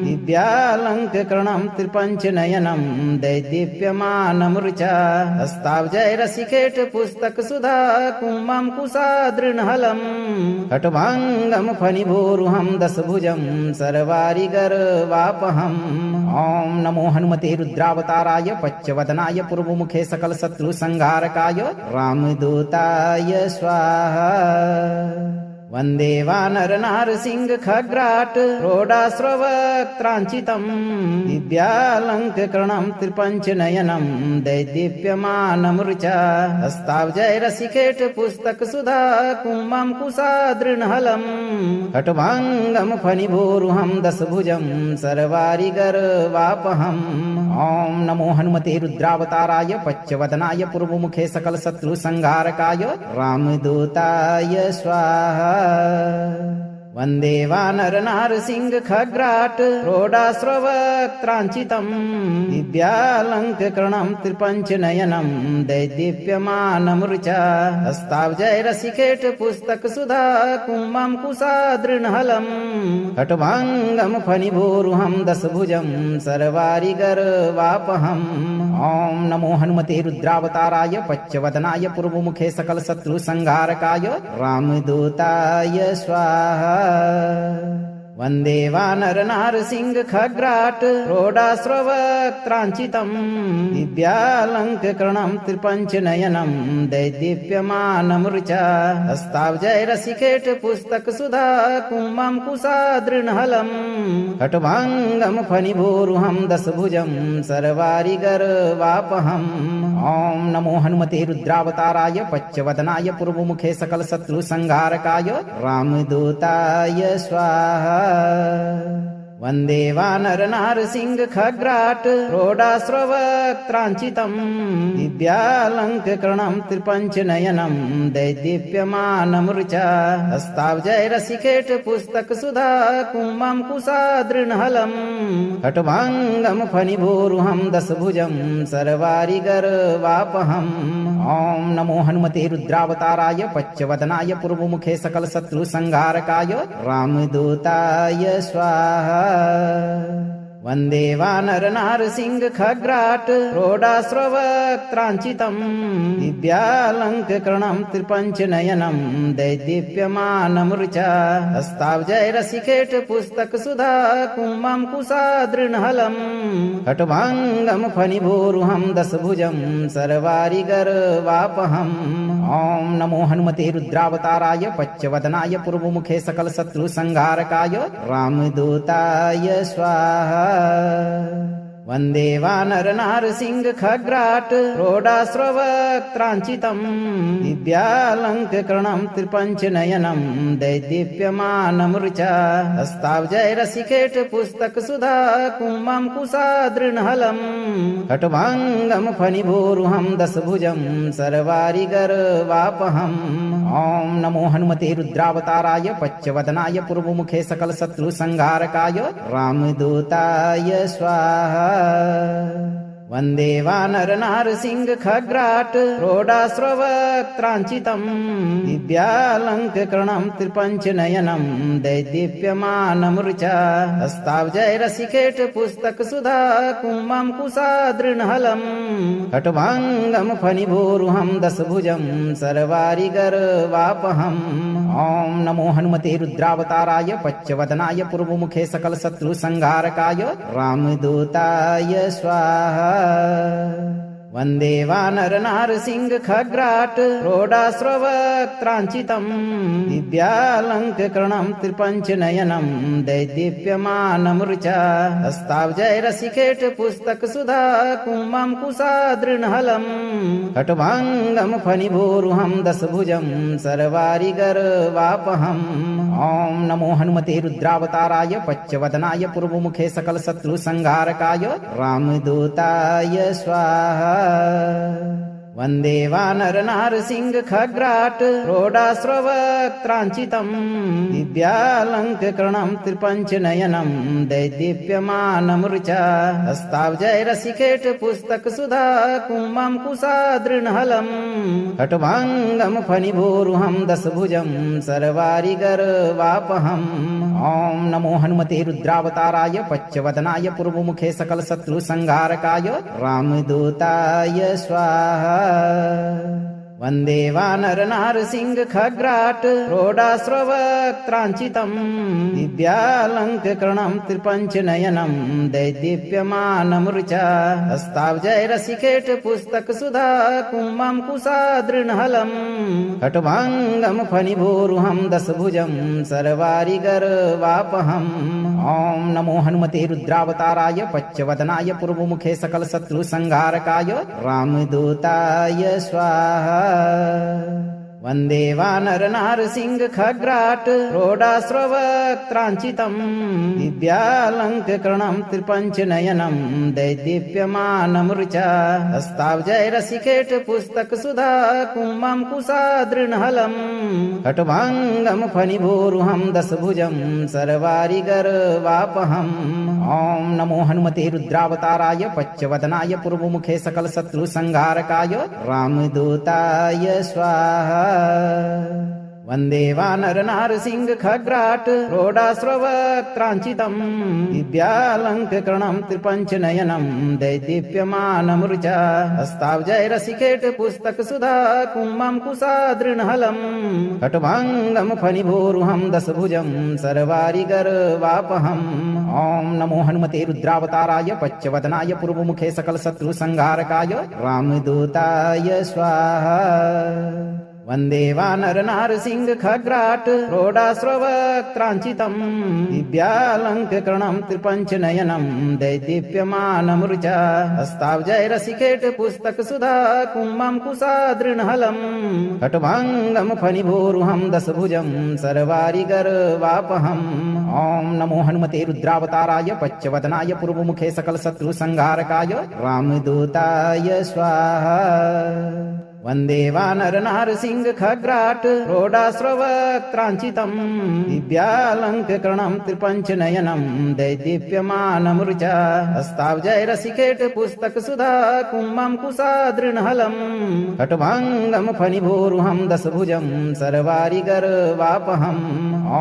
दिव्यालङ्करणम् त्रिपञ्चनयनम् दैदीप्यमानमृचा हस्ताब्जैरसिकेट पुस्तक सुधा कुम्भम् कुशादृणहलम् खट्वाङ्गम् फणिभोरुहम् दशभुजम् सर्वारिगर्वापहम् ॐ नमो हनुमते रुद्रावताराय पच्चवदनाय पूर्वमुखे सकल शत्रु संहारकाय रामदूताय स्वाहा। वन्दे वानरनारसिंह खग्राट रोडास्रवक्त्राञ्चितम् दिव्यालङ्करणम् त्रिपञ्चनयनम् दैदीप्यमानमृचा हस्ताब्जैरसिकेट पुस्तक सुधा कुम्भम् कुशादृणहलम् खट्वाङ्गम् फणिभोरुहम् दशभुजम् सर्वारिगर्वापहम् ॐ नमो हनुमते रुद्रावताराय पच्चवदनाय पूर्वमुखे सकल शत्रु संहारकाय रामदूताय स्वाहा। वन्दे वानरनारसिंह खग्राट रोडास्रवक्त्राञ्चितम् दिव्यालङ्करणम् त्रिपञ्चनयनम् दैदीप्यमानमृचा हस्ताब्जैरसिकेट पुस्तक सुधा कुम्भम् कुशादृणहलम् खट्वाङ्गम् फणिभोरुहम् दशभुजम् सर्वारिगर्वापहम् ॐ नमो हनुमते रुद्रावताराय पच्चवदनाय पूर्वमुखे सकल शत्रु संहारकाय रामदूताय स्वाहा। वन्दे वानरनारसिंह खग्राट रोडास्रवक्त्राञ्चितम् दिव्यालङ्करणं त्रिपञ्चनयनं दैदीप्यमानमृचा हस्ताब्जैरसिकेट पुस्तकसुधा कुम्भं कुशादृणहलम् खट्वाङ्गं फणिभूरुहं दशभुजं सर्वारिगर्वापहम् ॐ नमो हनुमते रुद्रावताराय पच्चवदनाय पूर्वमुखे सकलशत्रुसंहारकाय रामदूताय स्वाहा। वन्दे वानरनारसिंह खग्राट रोडास्रवक्त्राञ्चितम् दिव्यालङ्करणं त्रिपञ्चनयनं दैदीप्यमानमृचा हस्ताब्जैरसिकेट पुस्तकसुधा कुम्भं कुशादृणहलम् खट्वाङ्गं फणिभूरुहं दशभुजं सर्वारिगर्वापहम् ॐ नमो हनुमते रुद्रावताराय पच्चवदनाय पूर्वमुखे सकलशत्रुसंहारकाय रामदूताय स्वाहा। वन्दे वानरनारसिंह खग्राट रोडास्रवक्त्राञ्चितम् दिव्यालङ्करणं त्रिपञ्चनयनं दैदीप्यमानमृचा हस्ताब्जैरसिकेट पुस्तकसुधा कुम्भं कुशादृणहलम् खट्वाङ्गं फणिभूरुहं दशभुजं सर्वारिगर्वापहम् ॐ नमो हनुमते रुद्रावताराय पच्चवदनाय पूर्वमुखे सकलशत्रुसंहारकाय रामदूताय स्वाहा। वन्दे वानरनारसिंह खग्राट रोडास्रवक्त्राञ्चितम् दिव्यालङ्करणं त्रिपञ्चनयनं दैदीप्यमानमृचा हस्ताब्जैरसिकेट पुस्तकसुधा कुम्भं कुशादृणहलम् खट्वाङ्गं फणिभूरुहं दशभुजं सर्वारिगर्वापहम् ॐ नमो हनुमते रुद्रावताराय पच्चवदनाय पूर्वमुखे सकलशत्रुसंहारकाय रामदूताय स्वाहा। वन्दे वानरनारसिंह खग्राट रोडास्रवक्त्राञ्चितम् दिव्यालङ्करणं त्रिपञ्चनयनं दैदीप्यमानमृचा हस्ताब्जैरसिकेट पुस्तकसुधा कुम्भं कुशादृणहलम् खट्वाङ्गं फणिभूरुहं दशभुजं सर्वारिगर्वापहम् ॐ नमो हनुमते रुद्रावताराय पच्चवदनाय पूर्वमुखे सकलशत्रुसंहारकाय रामदूताय स्वाहा। वन्दे वानरनारसिंह खग्राट रोडास्रवक्त्राञ्चितम् दिव्यालङ्करणं त्रिपञ्चनयनं दैदीप्यमानमृचा हस्ताब्जैरसिकेट पुस्तकसुधा कुम्भं कुशादृणहलम् खट्वाङ्गं फणिभूरुहं दशभुजं सर्वारिगर्वापहम् ॐ नमो हनुमते रुद्रावताराय पच्चवदनाय पूर्वमुखे सकलशत्रुसंहारकाय रामदूताय स्वाहा। वन्दे वानरनारसिंह खग्राट रोडास्रवक्त्राञ्चितम् दिव्यालङ्करणं त्रिपञ्चनयनं दैदीप्यमानमृचा हस्ताब्जैरसिकेट पुस्तकसुधा कुम्भं कुशादृणहलम् खट्वाङ्गं फणिभूरुहं दशभुजं सर्वारिगर्वापहम् ॐ नमो हनुमते रुद्रावताराय पच्चवदनाय पूर्वमुखे सकलशत्रुसंहारकाय रामदूताय स्वाहा। वन्दे वानरनारसिंह खग्राट रोडास्रवक्त्राञ्चितम् दिव्यालङ्करणं त्रिपञ्चनयनं दैदीप्यमानमृचा हस्ताब्जैरसिकेट पुस्तकसुधा कुम्भं कुशादृणहलम् खट्वाङ्गं फणिभूरुहं दशभुजं सर्वारिगर्वापहम् ॐ नमो हनुमते रुद्रावताराय पच्चवदनाय पूर्वमुखे सकलशत्रुसंहारकाय रामदूताय स्वाहा। वन्दे वानरनारसिंह खग्राट रोडास्रवक्त्राञ्चितम् दिव्यालङ्करणं त्रिपञ्चनयनं दैदीप्यमानमृचा हस्ताब्जैरसिकेट पुस्तकसुधा कुम्भं कुशादृणहलम् खट्वाङ्गं फणिभूरुहं दशभुजं सर्वारिगर्वापहम् ॐ नमो हनुमते रुद्रावताराय पच्चवदनाय पूर्वमुखे सकलशत्रुसंहारकाय रामदूताय स्वाहा। वन्दे वानरनारसिंह खग्राट रोडाश्रवक्त्राञ्चितम् दिव्यालङ्कृकरणम् त्रिपञ्चनयनम् दैदीप्यमानमृचा हस्ताब्जैरसिकेट पुस्तक सुधा कुम्भम् कुशादृणहलम् कटुभङ्गम् फणिभूरुहम् दशभुजम् सर्वारिगर्वापहम् ॐ नमो हनुमते रुद्रावताराय पच्चवदनाय पूर्वमुखे सकल शत्रु संहारकाय रामदूताय स्वाहा वन्दे वानरनारसिंह खग्राट रोडाश्रवक्त्राञ्चितम् दिव्यालङ्कृकरणम् त्रिपञ्चनयनम् दैदीप्यमानमृचा हस्ताब्जैरसिकेट पुस्तक सुधा कुम्भम् कुशादृणहलम् कटुभङ्गम् फणिभूरुहम् दशभुजम् सर्वारिगर्वापहम् ॐ नमो हनुमते रुद्रावताराय पच्चवदनाय पूर्वमुखे सकल शत्रु संहारकाय रामदूताय स्वाहा वन्दे वानरनारसिंह खग्राट रोडाश्रवक्त्राञ्चितम् दिव्यालङ्कृकरणम् त्रिपञ्चनयनम् दैदीप्यमानमृचा हस्ताब्जैरसिकेट पुस्तक सुधा कुम्भम् कुशादृणहलम् कटुभङ्गम् फणिभूरुहम् दशभुजम् सर्वारिगर्वापहम्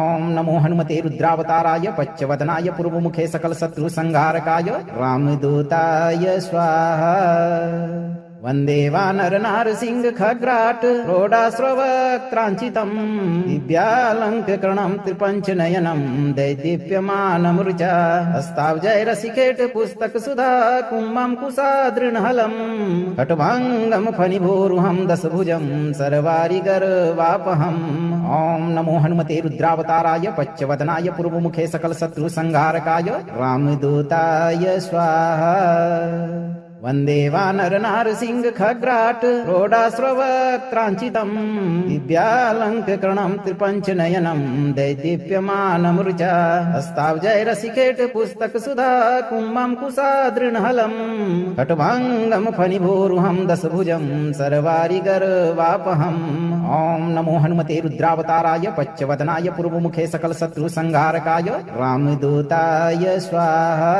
ॐ नमो हनुमते रुद्रावताराय पच्चवदनाय पूर्वमुखे सकल शत्रु संहारकाय रामदूताय स्वाहा वन्दे वानरनारसिंह खग्राट रोडाश्रवक्त्राञ्चितम् दिव्यालङ्कृकरणम् त्रिपञ्चनयनम् दैदीप्यमानमृचा हस्ताब्जैरसिकेट पुस्तक सुधा कुम्भम् कुशादृणहलम् कटुभङ्गम् फणिभूरुहम् दशभुजम् सर्वारिगर्वापहम् ॐ नमो हनुमते रुद्रावताराय पच्चवदनाय पूर्वमुखे सकल शत्रु संहारकाय रामदूताय स्वाहा वन्दे वानरनारसिंह खग्राट रोडाश्रवक्त्राञ्चितम् दिव्यालङ्कृकरणम् त्रिपञ्चनयनम् दैदीप्यमानमृचा हस्ताब्जैरसिकेट पुस्तक सुधा कुम्भम् कुशादृणहलम् कटुभङ्गम् फणिभूरुहम् दशभुजम् सर्वारिगर्वापहम् ॐ नमो हनुमते रुद्रावताराय पच्चवदनाय पूर्वमुखे सकल शत्रु संहारकाय रामदूताय स्वाहा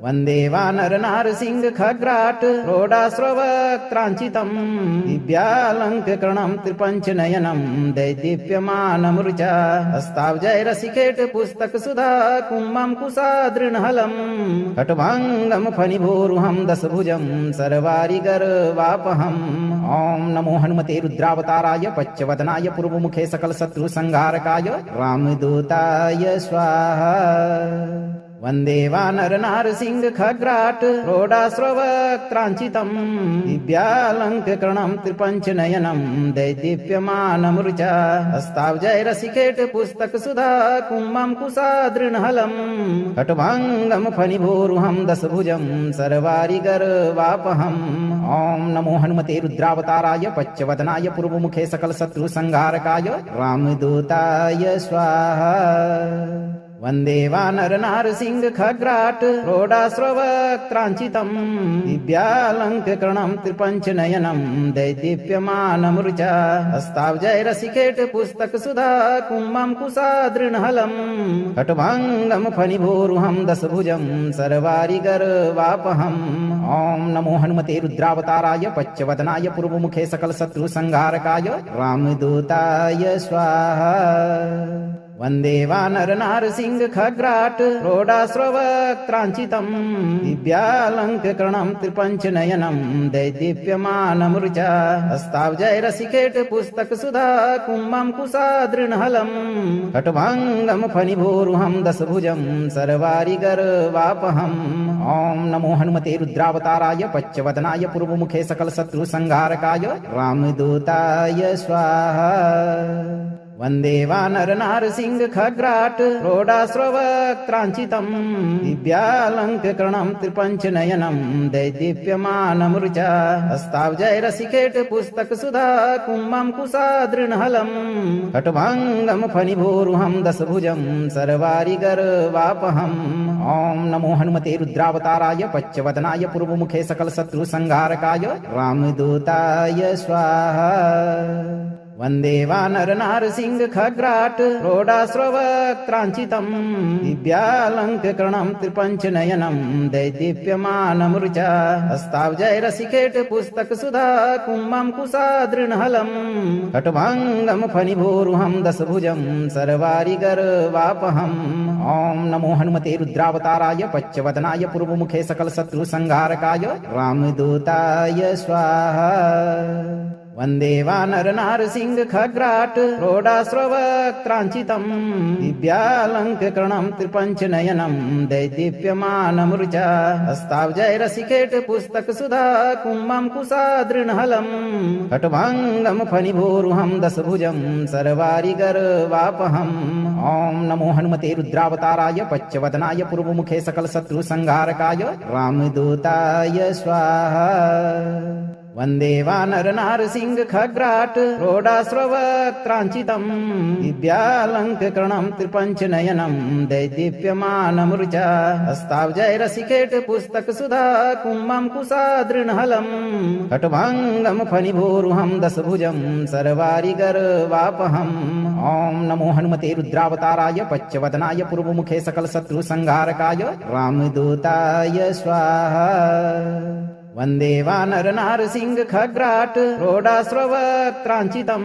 वन्दे वानरनारसिंह खग्राट रोडाश्रवक्त्राञ्चितम् दिव्यालङ्कृकरणम् त्रिपञ्चनयनम् दैदीप्यमानमृचा हस्ताब्जैरसिकेट पुस्तक सुधा कुम्भम् कुशादृणहलम् कटुभङ्गम् फणिभूरुहम् दशभुजम् सर्वारिगर्वापहम् ॐ नमो हनुमते रुद्रावताराय पच्चवदनाय पूर्वमुखे सकल शत्रु संहारकाय रामदूताय स्वाहा वन्दे वानरनारसिंह खग्राट रोडाश्रवक्त्राञ्चितम् दिव्यालङ्कृकरणम् त्रिपञ्चनयनम् दैदीप्यमानमृचा हस्ताब्जैरसिकेट पुस्तक सुधा कुम्भम् कुशादृणहलम् कटुभङ्गम् फणिभूरुहम् दशभुजम् सर्वारिगर्वापहम् ॐ नमो हनुमते रुद्रावताराय पच्चवदनाय पूर्वमुखे सकल शत्रु संहारकाय रामदूताय स्वाहा वन्दे वानरनारसिंह खग्राट रोडाश्रवक्त्राञ्चितम् दिव्यालङ्कृकरणम् त्रिपञ्चनयनम् दैदीप्यमानमृचा हस्ताब्जैरसिकेट पुस्तक सुधा कुम्भम् कुशादृणहलम् कटुभङ्गम् फणिभूरुहम् दशभुजम् सर्वारिगर्वापहम् ॐ नमो हनुमते रुद्रावताराय पच्चवदनाय पूर्वमुखे सकल शत्रु संहारकाय रामदूताय स्वाहा वन्दे वानरनारसिंह खग्राट रोडाश्रवक्त्राञ्चितम् दिव्यालङ्कृकरणम् त्रिपञ्चनयनम् दैदीप्यमानमृचा हस्ताब्जैरसिकेट पुस्तक सुधा कुम्भम् कुशादृणहलम् कटुभङ्गम् फणिभूरुहम् दशभुजम् सर्वारिगर्वापहम् ॐ नमो हनुमते रुद्रावताराय पच्चवदनाय पूर्वमुखे सकल शत्रु संहारकाय रामदूताय स्वाहा वन्दे वानरनारसिंह खग्राट रोडाश्रवक्त्राञ्चितम् दिव्यालङ्कृकरणम् त्रिपञ्चनयनम् दैदीप्यमानमृचा हस्ताब्जैरसिकेट पुस्तक सुधा कुम्भम् कुशादृणहलम् कटुभङ्गम् फणिभूरुहम् दशभुजम् सर्वारिगर्वापहम् ॐ नमो हनुमते रुद्रावताराय पच्चवदनाय पूर्वमुखे सकल शत्रु संहारकाय रामदूताय स्वाहा वन्दे वानरनारसिंह खग्राट रोडाश्रवक्त्राञ्चितम् दिव्यालङ्कृतं त्रिपञ्चनयनं दैदीप्यमानमृचा हस्ताब्जैरसिकेट पुस्तकसुधा कुम्भं कुशादृणहलम् कटुभाङ्गं फणिभूरुहं दशभुजं सर्वारिगर्वापहम् ॐ नमो हनुमते रुद्रावताराय पच्चवदनाय पूर्वमुखे सकलशत्रुसंहारकाय रामदूताय स्वाहा वन्दे वानरनारसिंह खग्राट रोडाश्रवक्त्राञ्चितम् दिव्यालङ्कृतं त्रिपञ्चनयनं दैदीप्यमानमृचा हस्ताब्जैरसिकेट पुस्तकसुधा कुम्भं कुशादृणहलम् कटुभाङ्गं फणिभूरुहं दशभुजं सर्वारिगर्वापहम् ॐ नमो हनुमते रुद्रावताराय पच्चवदनाय पूर्वमुखे सकलशत्रुसंहारकाय रामदूताय स्वाहा वन्दे वानरनारसिंह खग्राट रोडाश्रवक्त्राञ्चितम् दिव्यालङ्कृतं त्रिपञ्चनयनं दैदीप्यमानमृचा हस्ताब्जैरसिकेट पुस्तकसुधा कुम्भं कुशादृणहलम् कटुभाङ्गं फणिभूरुहं दशभुजं सर्वारिगर्वापहम् ॐ नमो हनुमते रुद्रावताराय पच्चवदनाय पूर्वमुखे सकलशत्रुसंहारकाय रामदूताय स्वाहा वन्दे वानरनारसिंह खग्राट रोडाश्रवक्त्राञ्चितम्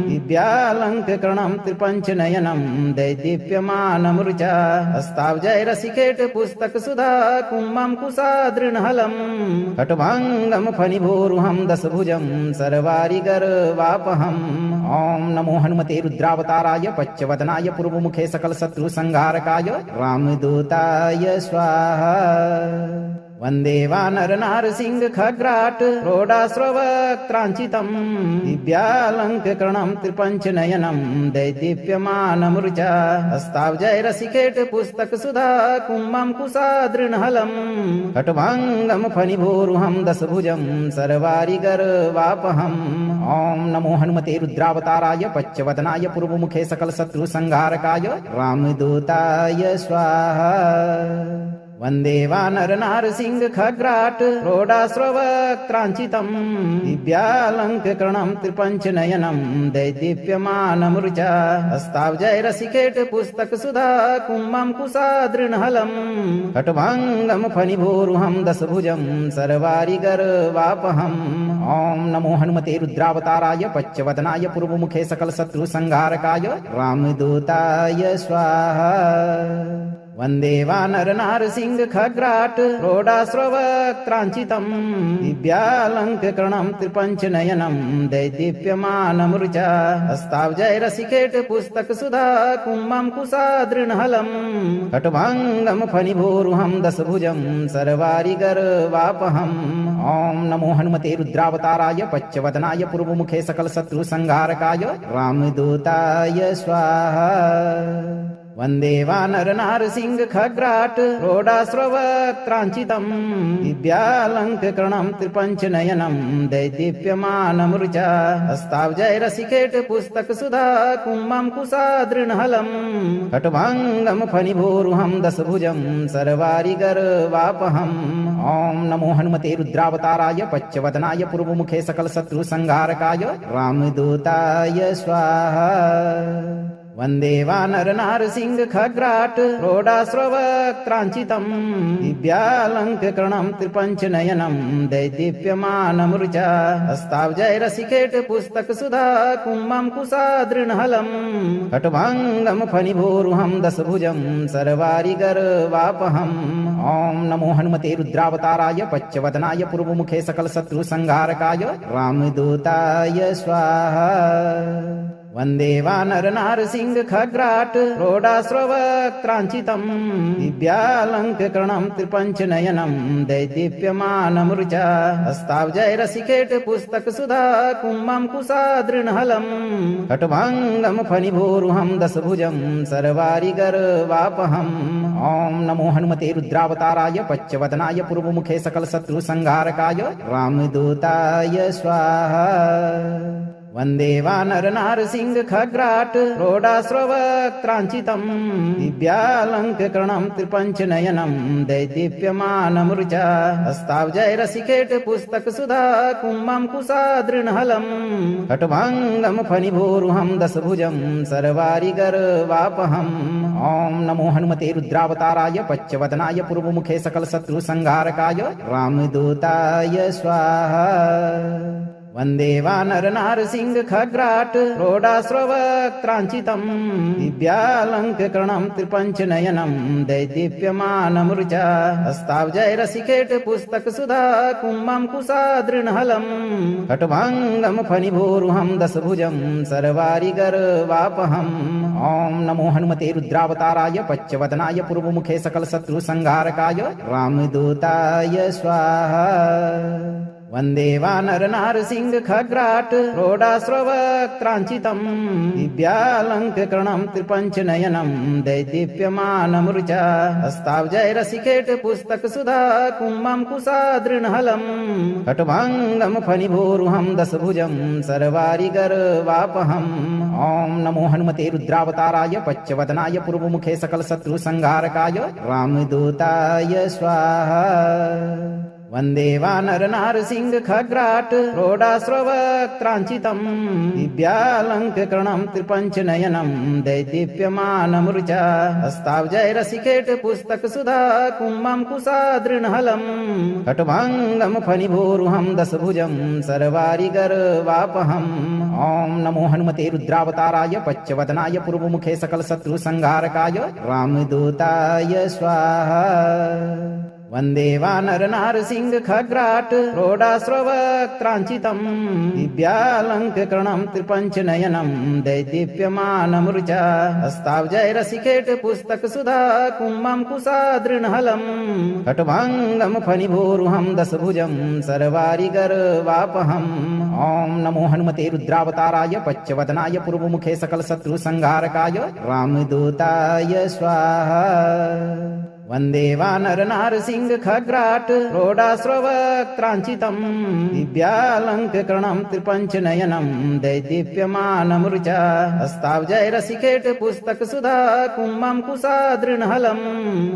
दिव्यालङ्कृतं त्रिपञ्चनयनं दैदीप्यमानमृचा हस्ताब्जैरसिकेट पुस्तकसुधा कुम्भं कुशादृणहलम् कटुभाङ्गं फणिभूरुहं दशभुजं सर्वारिगर्वापहम् ॐ नमो हनुमते रुद्रावताराय पच्चवदनाय पूर्वमुखे सकलशत्रुसंहारकाय रामदूताय स्वाहा वन्दे वानरनारसिंह खग्राट रोडाश्रवक्त्राञ्चितम् दिव्यालङ्कृतं त्रिपञ्चनयनं दैदीप्यमानमृचा हस्ताब्जैरसिकेट पुस्तकसुधा कुम्भं कुशादृणहलम् कटुभाङ्गं फणिभूरुहं दशभुजं सर्वारिगर्वापहम् ॐ नमो हनुमते रुद्रावताराय पच्चवदनाय पूर्वमुखे सकलशत्रुसंहारकाय रामदूताय स्वाहा वन्दे वानरनारसिंह खग्राट रोडाश्रवक्त्राञ्चितम् दिव्यालङ्कृतं त्रिपञ्चनयनं दैदीप्यमानमृचा हस्ताब्जैरसिकेट पुस्तकसुधा कुम्भं कुशादृणहलम् कटुभाङ्गं फणिभूरुहं दशभुजं सर्वारिगर्वापहम् ॐ नमो हनुमते रुद्रावताराय पच्चवदनाय पूर्वमुखे सकलशत्रुसंहारकाय रामदूताय स्वाहा वन्दे वानरनारसिंह खग्राट रोडाश्रवक्त्राञ्चितम् दिव्यालङ्कृतं त्रिपञ्चनयनं दैदीप्यमानमृचा हस्ताब्जैरसिकेट पुस्तकसुधा कुम्भं कुशादृणहलम् कटुभाङ्गं फणिभूरुहं दशभुजं सर्वारिगर्वापहम् ॐ नमो हनुमते रुद्रावताराय पच्चवदनाय पूर्वमुखे सकलशत्रुसंहारकाय रामदूताय स्वाहा वन्दे वानरनारसिंह खग्राट रोडाश्रवक्त्राञ्चितम् दिव्यालङ्कृतं त्रिपञ्चनयनं दैदीप्यमानमृचा हस्ताब्जैरसिकेट पुस्तकसुधा कुम्भं कुशादृणहलम् कटुभाङ्गं फणिभूरुहं दशभुजं सर्वारिगर्वापहम् ॐ नमो हनुमते रुद्रावताराय पच्चवदनाय पूर्वमुखे सकलशत्रुसंहारकाय रामदूताय स्वाहा वन्दे वानरनारसिंह खग्राट रोडाश्रवक्त्राञ्चितम् दिव्यालङ्कृतं त्रिपञ्चनयनं दैदीप्यमानमृचा हस्ताब्जैरसिकेट पुस्तकसुधा कुम्भं कुशादृणहलम् कटुभाङ्गं फणिभूरुहं दशभुजं सर्वारिगर्वापहम् ॐ नमो हनुमते रुद्रावताराय पच्चवदनाय पूर्वमुखे सकलशत्रुसंहारकाय रामदूताय स्वाहा वन्दे वानरनारसिंह खग्राट रोडाश्रवक्त्राञ्चितम् दिव्यालङ्कृतं त्रिपञ्चनयनं दैदीप्यमानमृचा हस्ताब्जैरसिकेट पुस्तकसुधा कुम्भं कुशादृणहलम् कटुभाङ्गं फणिभूरुहं दशभुजं सर्वारिगर्वापहम् ॐ नमो हनुमते रुद्रावताराय पच्चवदनाय पूर्वमुखे सकलशत्रुसंहारकाय रामदूताय स्वाहा वन्दे वानरनारसिंह खग्राट रोडाश्रवक्त्राञ्चितम् दिव्यालङ्कृतं त्रिपञ्चनयनं दैदीप्यमानमृचा हस्ताब्जैरसिकेट पुस्तकसुधा कुम्भं कुशादृणहलम् कट्वाङ्गं फणिभोरुहं दशभुजं सर्वारिगर्वापहम् ॐ नमो हनुमते रुद्रावताराय पच्चवदनाय पूर्वमुखे सकलशत्रुसंहारकाय रामदूताय स्वाहा वन्दे वानरनारसिंह खग्राट रोडाश्रवक्त्राञ्चितम् दिव्यालङ्कृतं त्रिपञ्चनयनं दैदीप्यमानमृचा हस्ताब्जैरसिकेट पुस्तकसुधा कुम्भं कुशादृणहलम् कट्वाङ्गं फणिभोरुहं दशभुजं सर्वारिगर्वापहम् ॐ नमो हनुमते रुद्रावताराय पच्चवदनाय पूर्वमुखे सकलशत्रुसंहारकाय रामदूताय स्वाहा वन्दे वानरनारसिंह खग्राट रोडाश्रवक्त्राञ्चितम् दिव्यालङ्कृतं त्रिपञ्चनयनं दैदीप्यमानमृचा हस्ताब्जैरसिकेट पुस्तकसुधा कुम्भं कुशादृणहलम् कट्वाङ्गं फणिभोरुहं दशभुजं सर्वारिगर्वापहम् ॐ नमो हनुमते रुद्रावताराय पच्चवदनाय पूर्वमुखे सकलशत्रुसंहारकाय रामदूताय स्वाहा वन्दे वानरनारसिंह खग्राट रोडाश्रवक्त्राञ्चितम् दिव्यालङ्कृतं त्रिपञ्चनयनं दैदीप्यमानमृचा हस्ताब्जैरसिकेट पुस्तकसुधा कुम्भं कुशादृणहलम् कट्वाङ्गं फणिभोरुहं दशभुजं सर्वारिगर्वापहम् ॐ नमो हनुमते रुद्रावताराय पच्चवदनाय पूर्वमुखे सकलशत्रुसंहारकाय रामदूताय स्वाहा वन्दे वानरनारसिंह खग्राट रोडाश्रवक्त्राञ्चितम् दिव्यालङ्कृतं त्रिपञ्चनयनं दैदीप्यमानमृचा हस्ताब्जैरसिकेट पुस्तकसुधा कुम्भं कुशादृणहलम् कट्वाङ्गं फणिभोरुहं दशभुजं सर्वारिगर्वापहम् ॐ नमो हनुमते रुद्रावताराय पच्चवदनाय पूर्वमुखे सकलशत्रुसंहारकाय रामदूताय स्वाहा वन्दे वानरनारसिंह खग्राट रोडाश्रवक्त्राञ्चितम् दिव्यालङ्कृतं त्रिपञ्चनयनं दैदीप्यमानमृचा हस्ताब्जैरसिकेट पुस्तकसुधा कुम्भं कुशादृणहलम्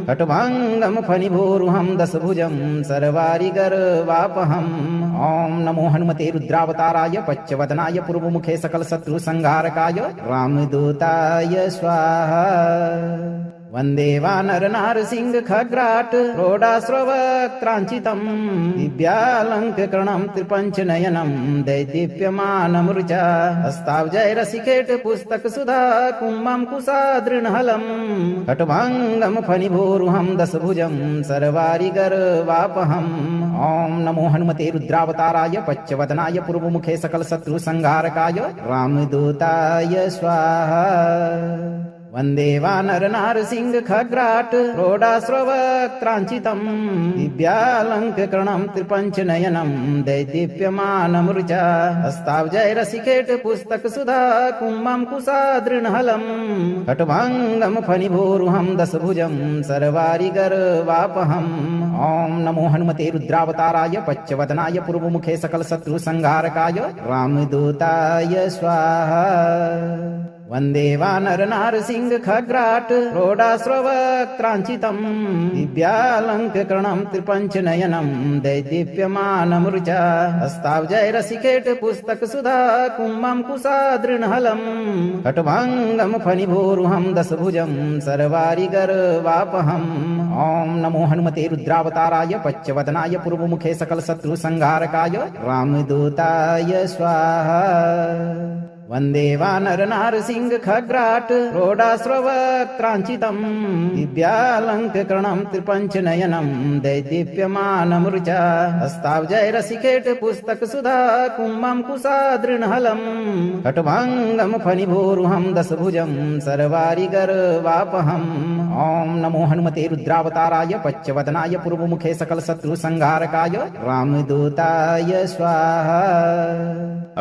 कट्वाङ्गं फणिभोरुहं दशभुजं सर्वारिगर्वापहम् ॐ नमो हनुमते रुद्रावताराय पच्चवदनाय पूर्वमुखे सकलशत्रुसंहारकाय रामदूताय स्वाहा वन्दे वानरनारसिंह खग्राट रोडाश्रवक्त्राञ्चितम् दिव्यालङ्कृतं त्रिपञ्चनयनं दैदीप्यमानमृचा हस्ताब्जैरसिकेट पुस्तकसुधा कुम्भं कुशादृणहलम् कट्वाङ्गं फणिभोरुहं दशभुजं सर्वारिगर्वापहम् ॐ नमो हनुमते रुद्रावताराय पच्चवदनाय पूर्वमुखे सकलशत्रुसंहारकाय रामदूताय स्वाहा वन्दे वानरनारसिंह खग्राट रोडाश्रवक्त्राञ्चितम् दिव्यालङ्कृतं त्रिपञ्चनयनं दैदीप्यमानमृचा हस्ताब्जैरसिकेट पुस्तकसुधा कुम्भं कुशादृणहलम् कट्वाङ्गं फणिभोरुहं दशभुजं सर्वारिगर्वापहम् ॐ नमो हनुमते रुद्रावताराय पच्चवदनाय पूर्वमुखे सकलशत्रुसंहारकाय रामदूताय स्वाहा वन्दे वानरनारसिंह खग्राट रोडाश्रवक्त्राञ्चितम् दिव्यालङ्कृतं त्रिपञ्चनयनं दैदीप्यमानमृचा हस्ताब्जैरसिकेट पुस्तकसुधा कुम्भं कुशादृणहलम् कट्वाङ्गं फणिभोरुहं दशभुजं सर्वारिगर्वापहम् ॐ नमो हनुमते रुद्रावताराय पच्चवदनाय पूर्वमुखे सकलशत्रुसंहारकाय रामदूताय स्वाहा वन्दे वानरनारसिंह खग्राट रोडाश्रवक्त्राञ्चितम् दिव्यालङ्कृतं त्रिपञ्चनयनं दैदीप्यमानमृचा हस्ताब्जैरसिकेट पुस्तकसुधा कुम्भं कुशादृणहलम् कट्वाङ्गं फणिभोरुहं दशभुजं सर्वारिगर्वापहम् ॐ नमो हनुमते रुद्रावताराय पच्चवदनाय पूर्वमुखे सकलशत्रुसंहारकाय रामदूताय स्वाहा।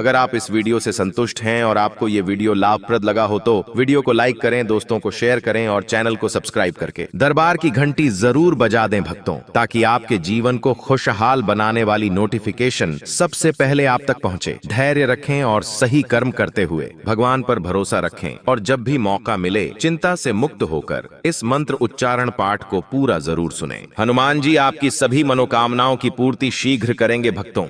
अगर आप इस वीडियो से संतुष्ट हैं हैं और आपको ये वीडियो लाभप्रद लगा हो तो वीडियो को लाइक करें, दोस्तों को शेयर करें और चैनल को सब्सक्राइब करके दरबार की घंटी जरूर बजा दें भक्तों, ताकि आपके जीवन को खुशहाल बनाने वाली नोटिफिकेशन सबसे पहले आप तक पहुंचे। धैर्य रखें और सही कर्म करते हुए भगवान पर भरोसा रखें और जब भी मौका मिले चिंता से मुक्त होकर इस मंत्र उच्चारण पाठ को पूरा जरूर सुनें। हनुमान जी आपकी सभी मनोकामनाओं की पूर्ति शीघ्र करेंगे भक्तों।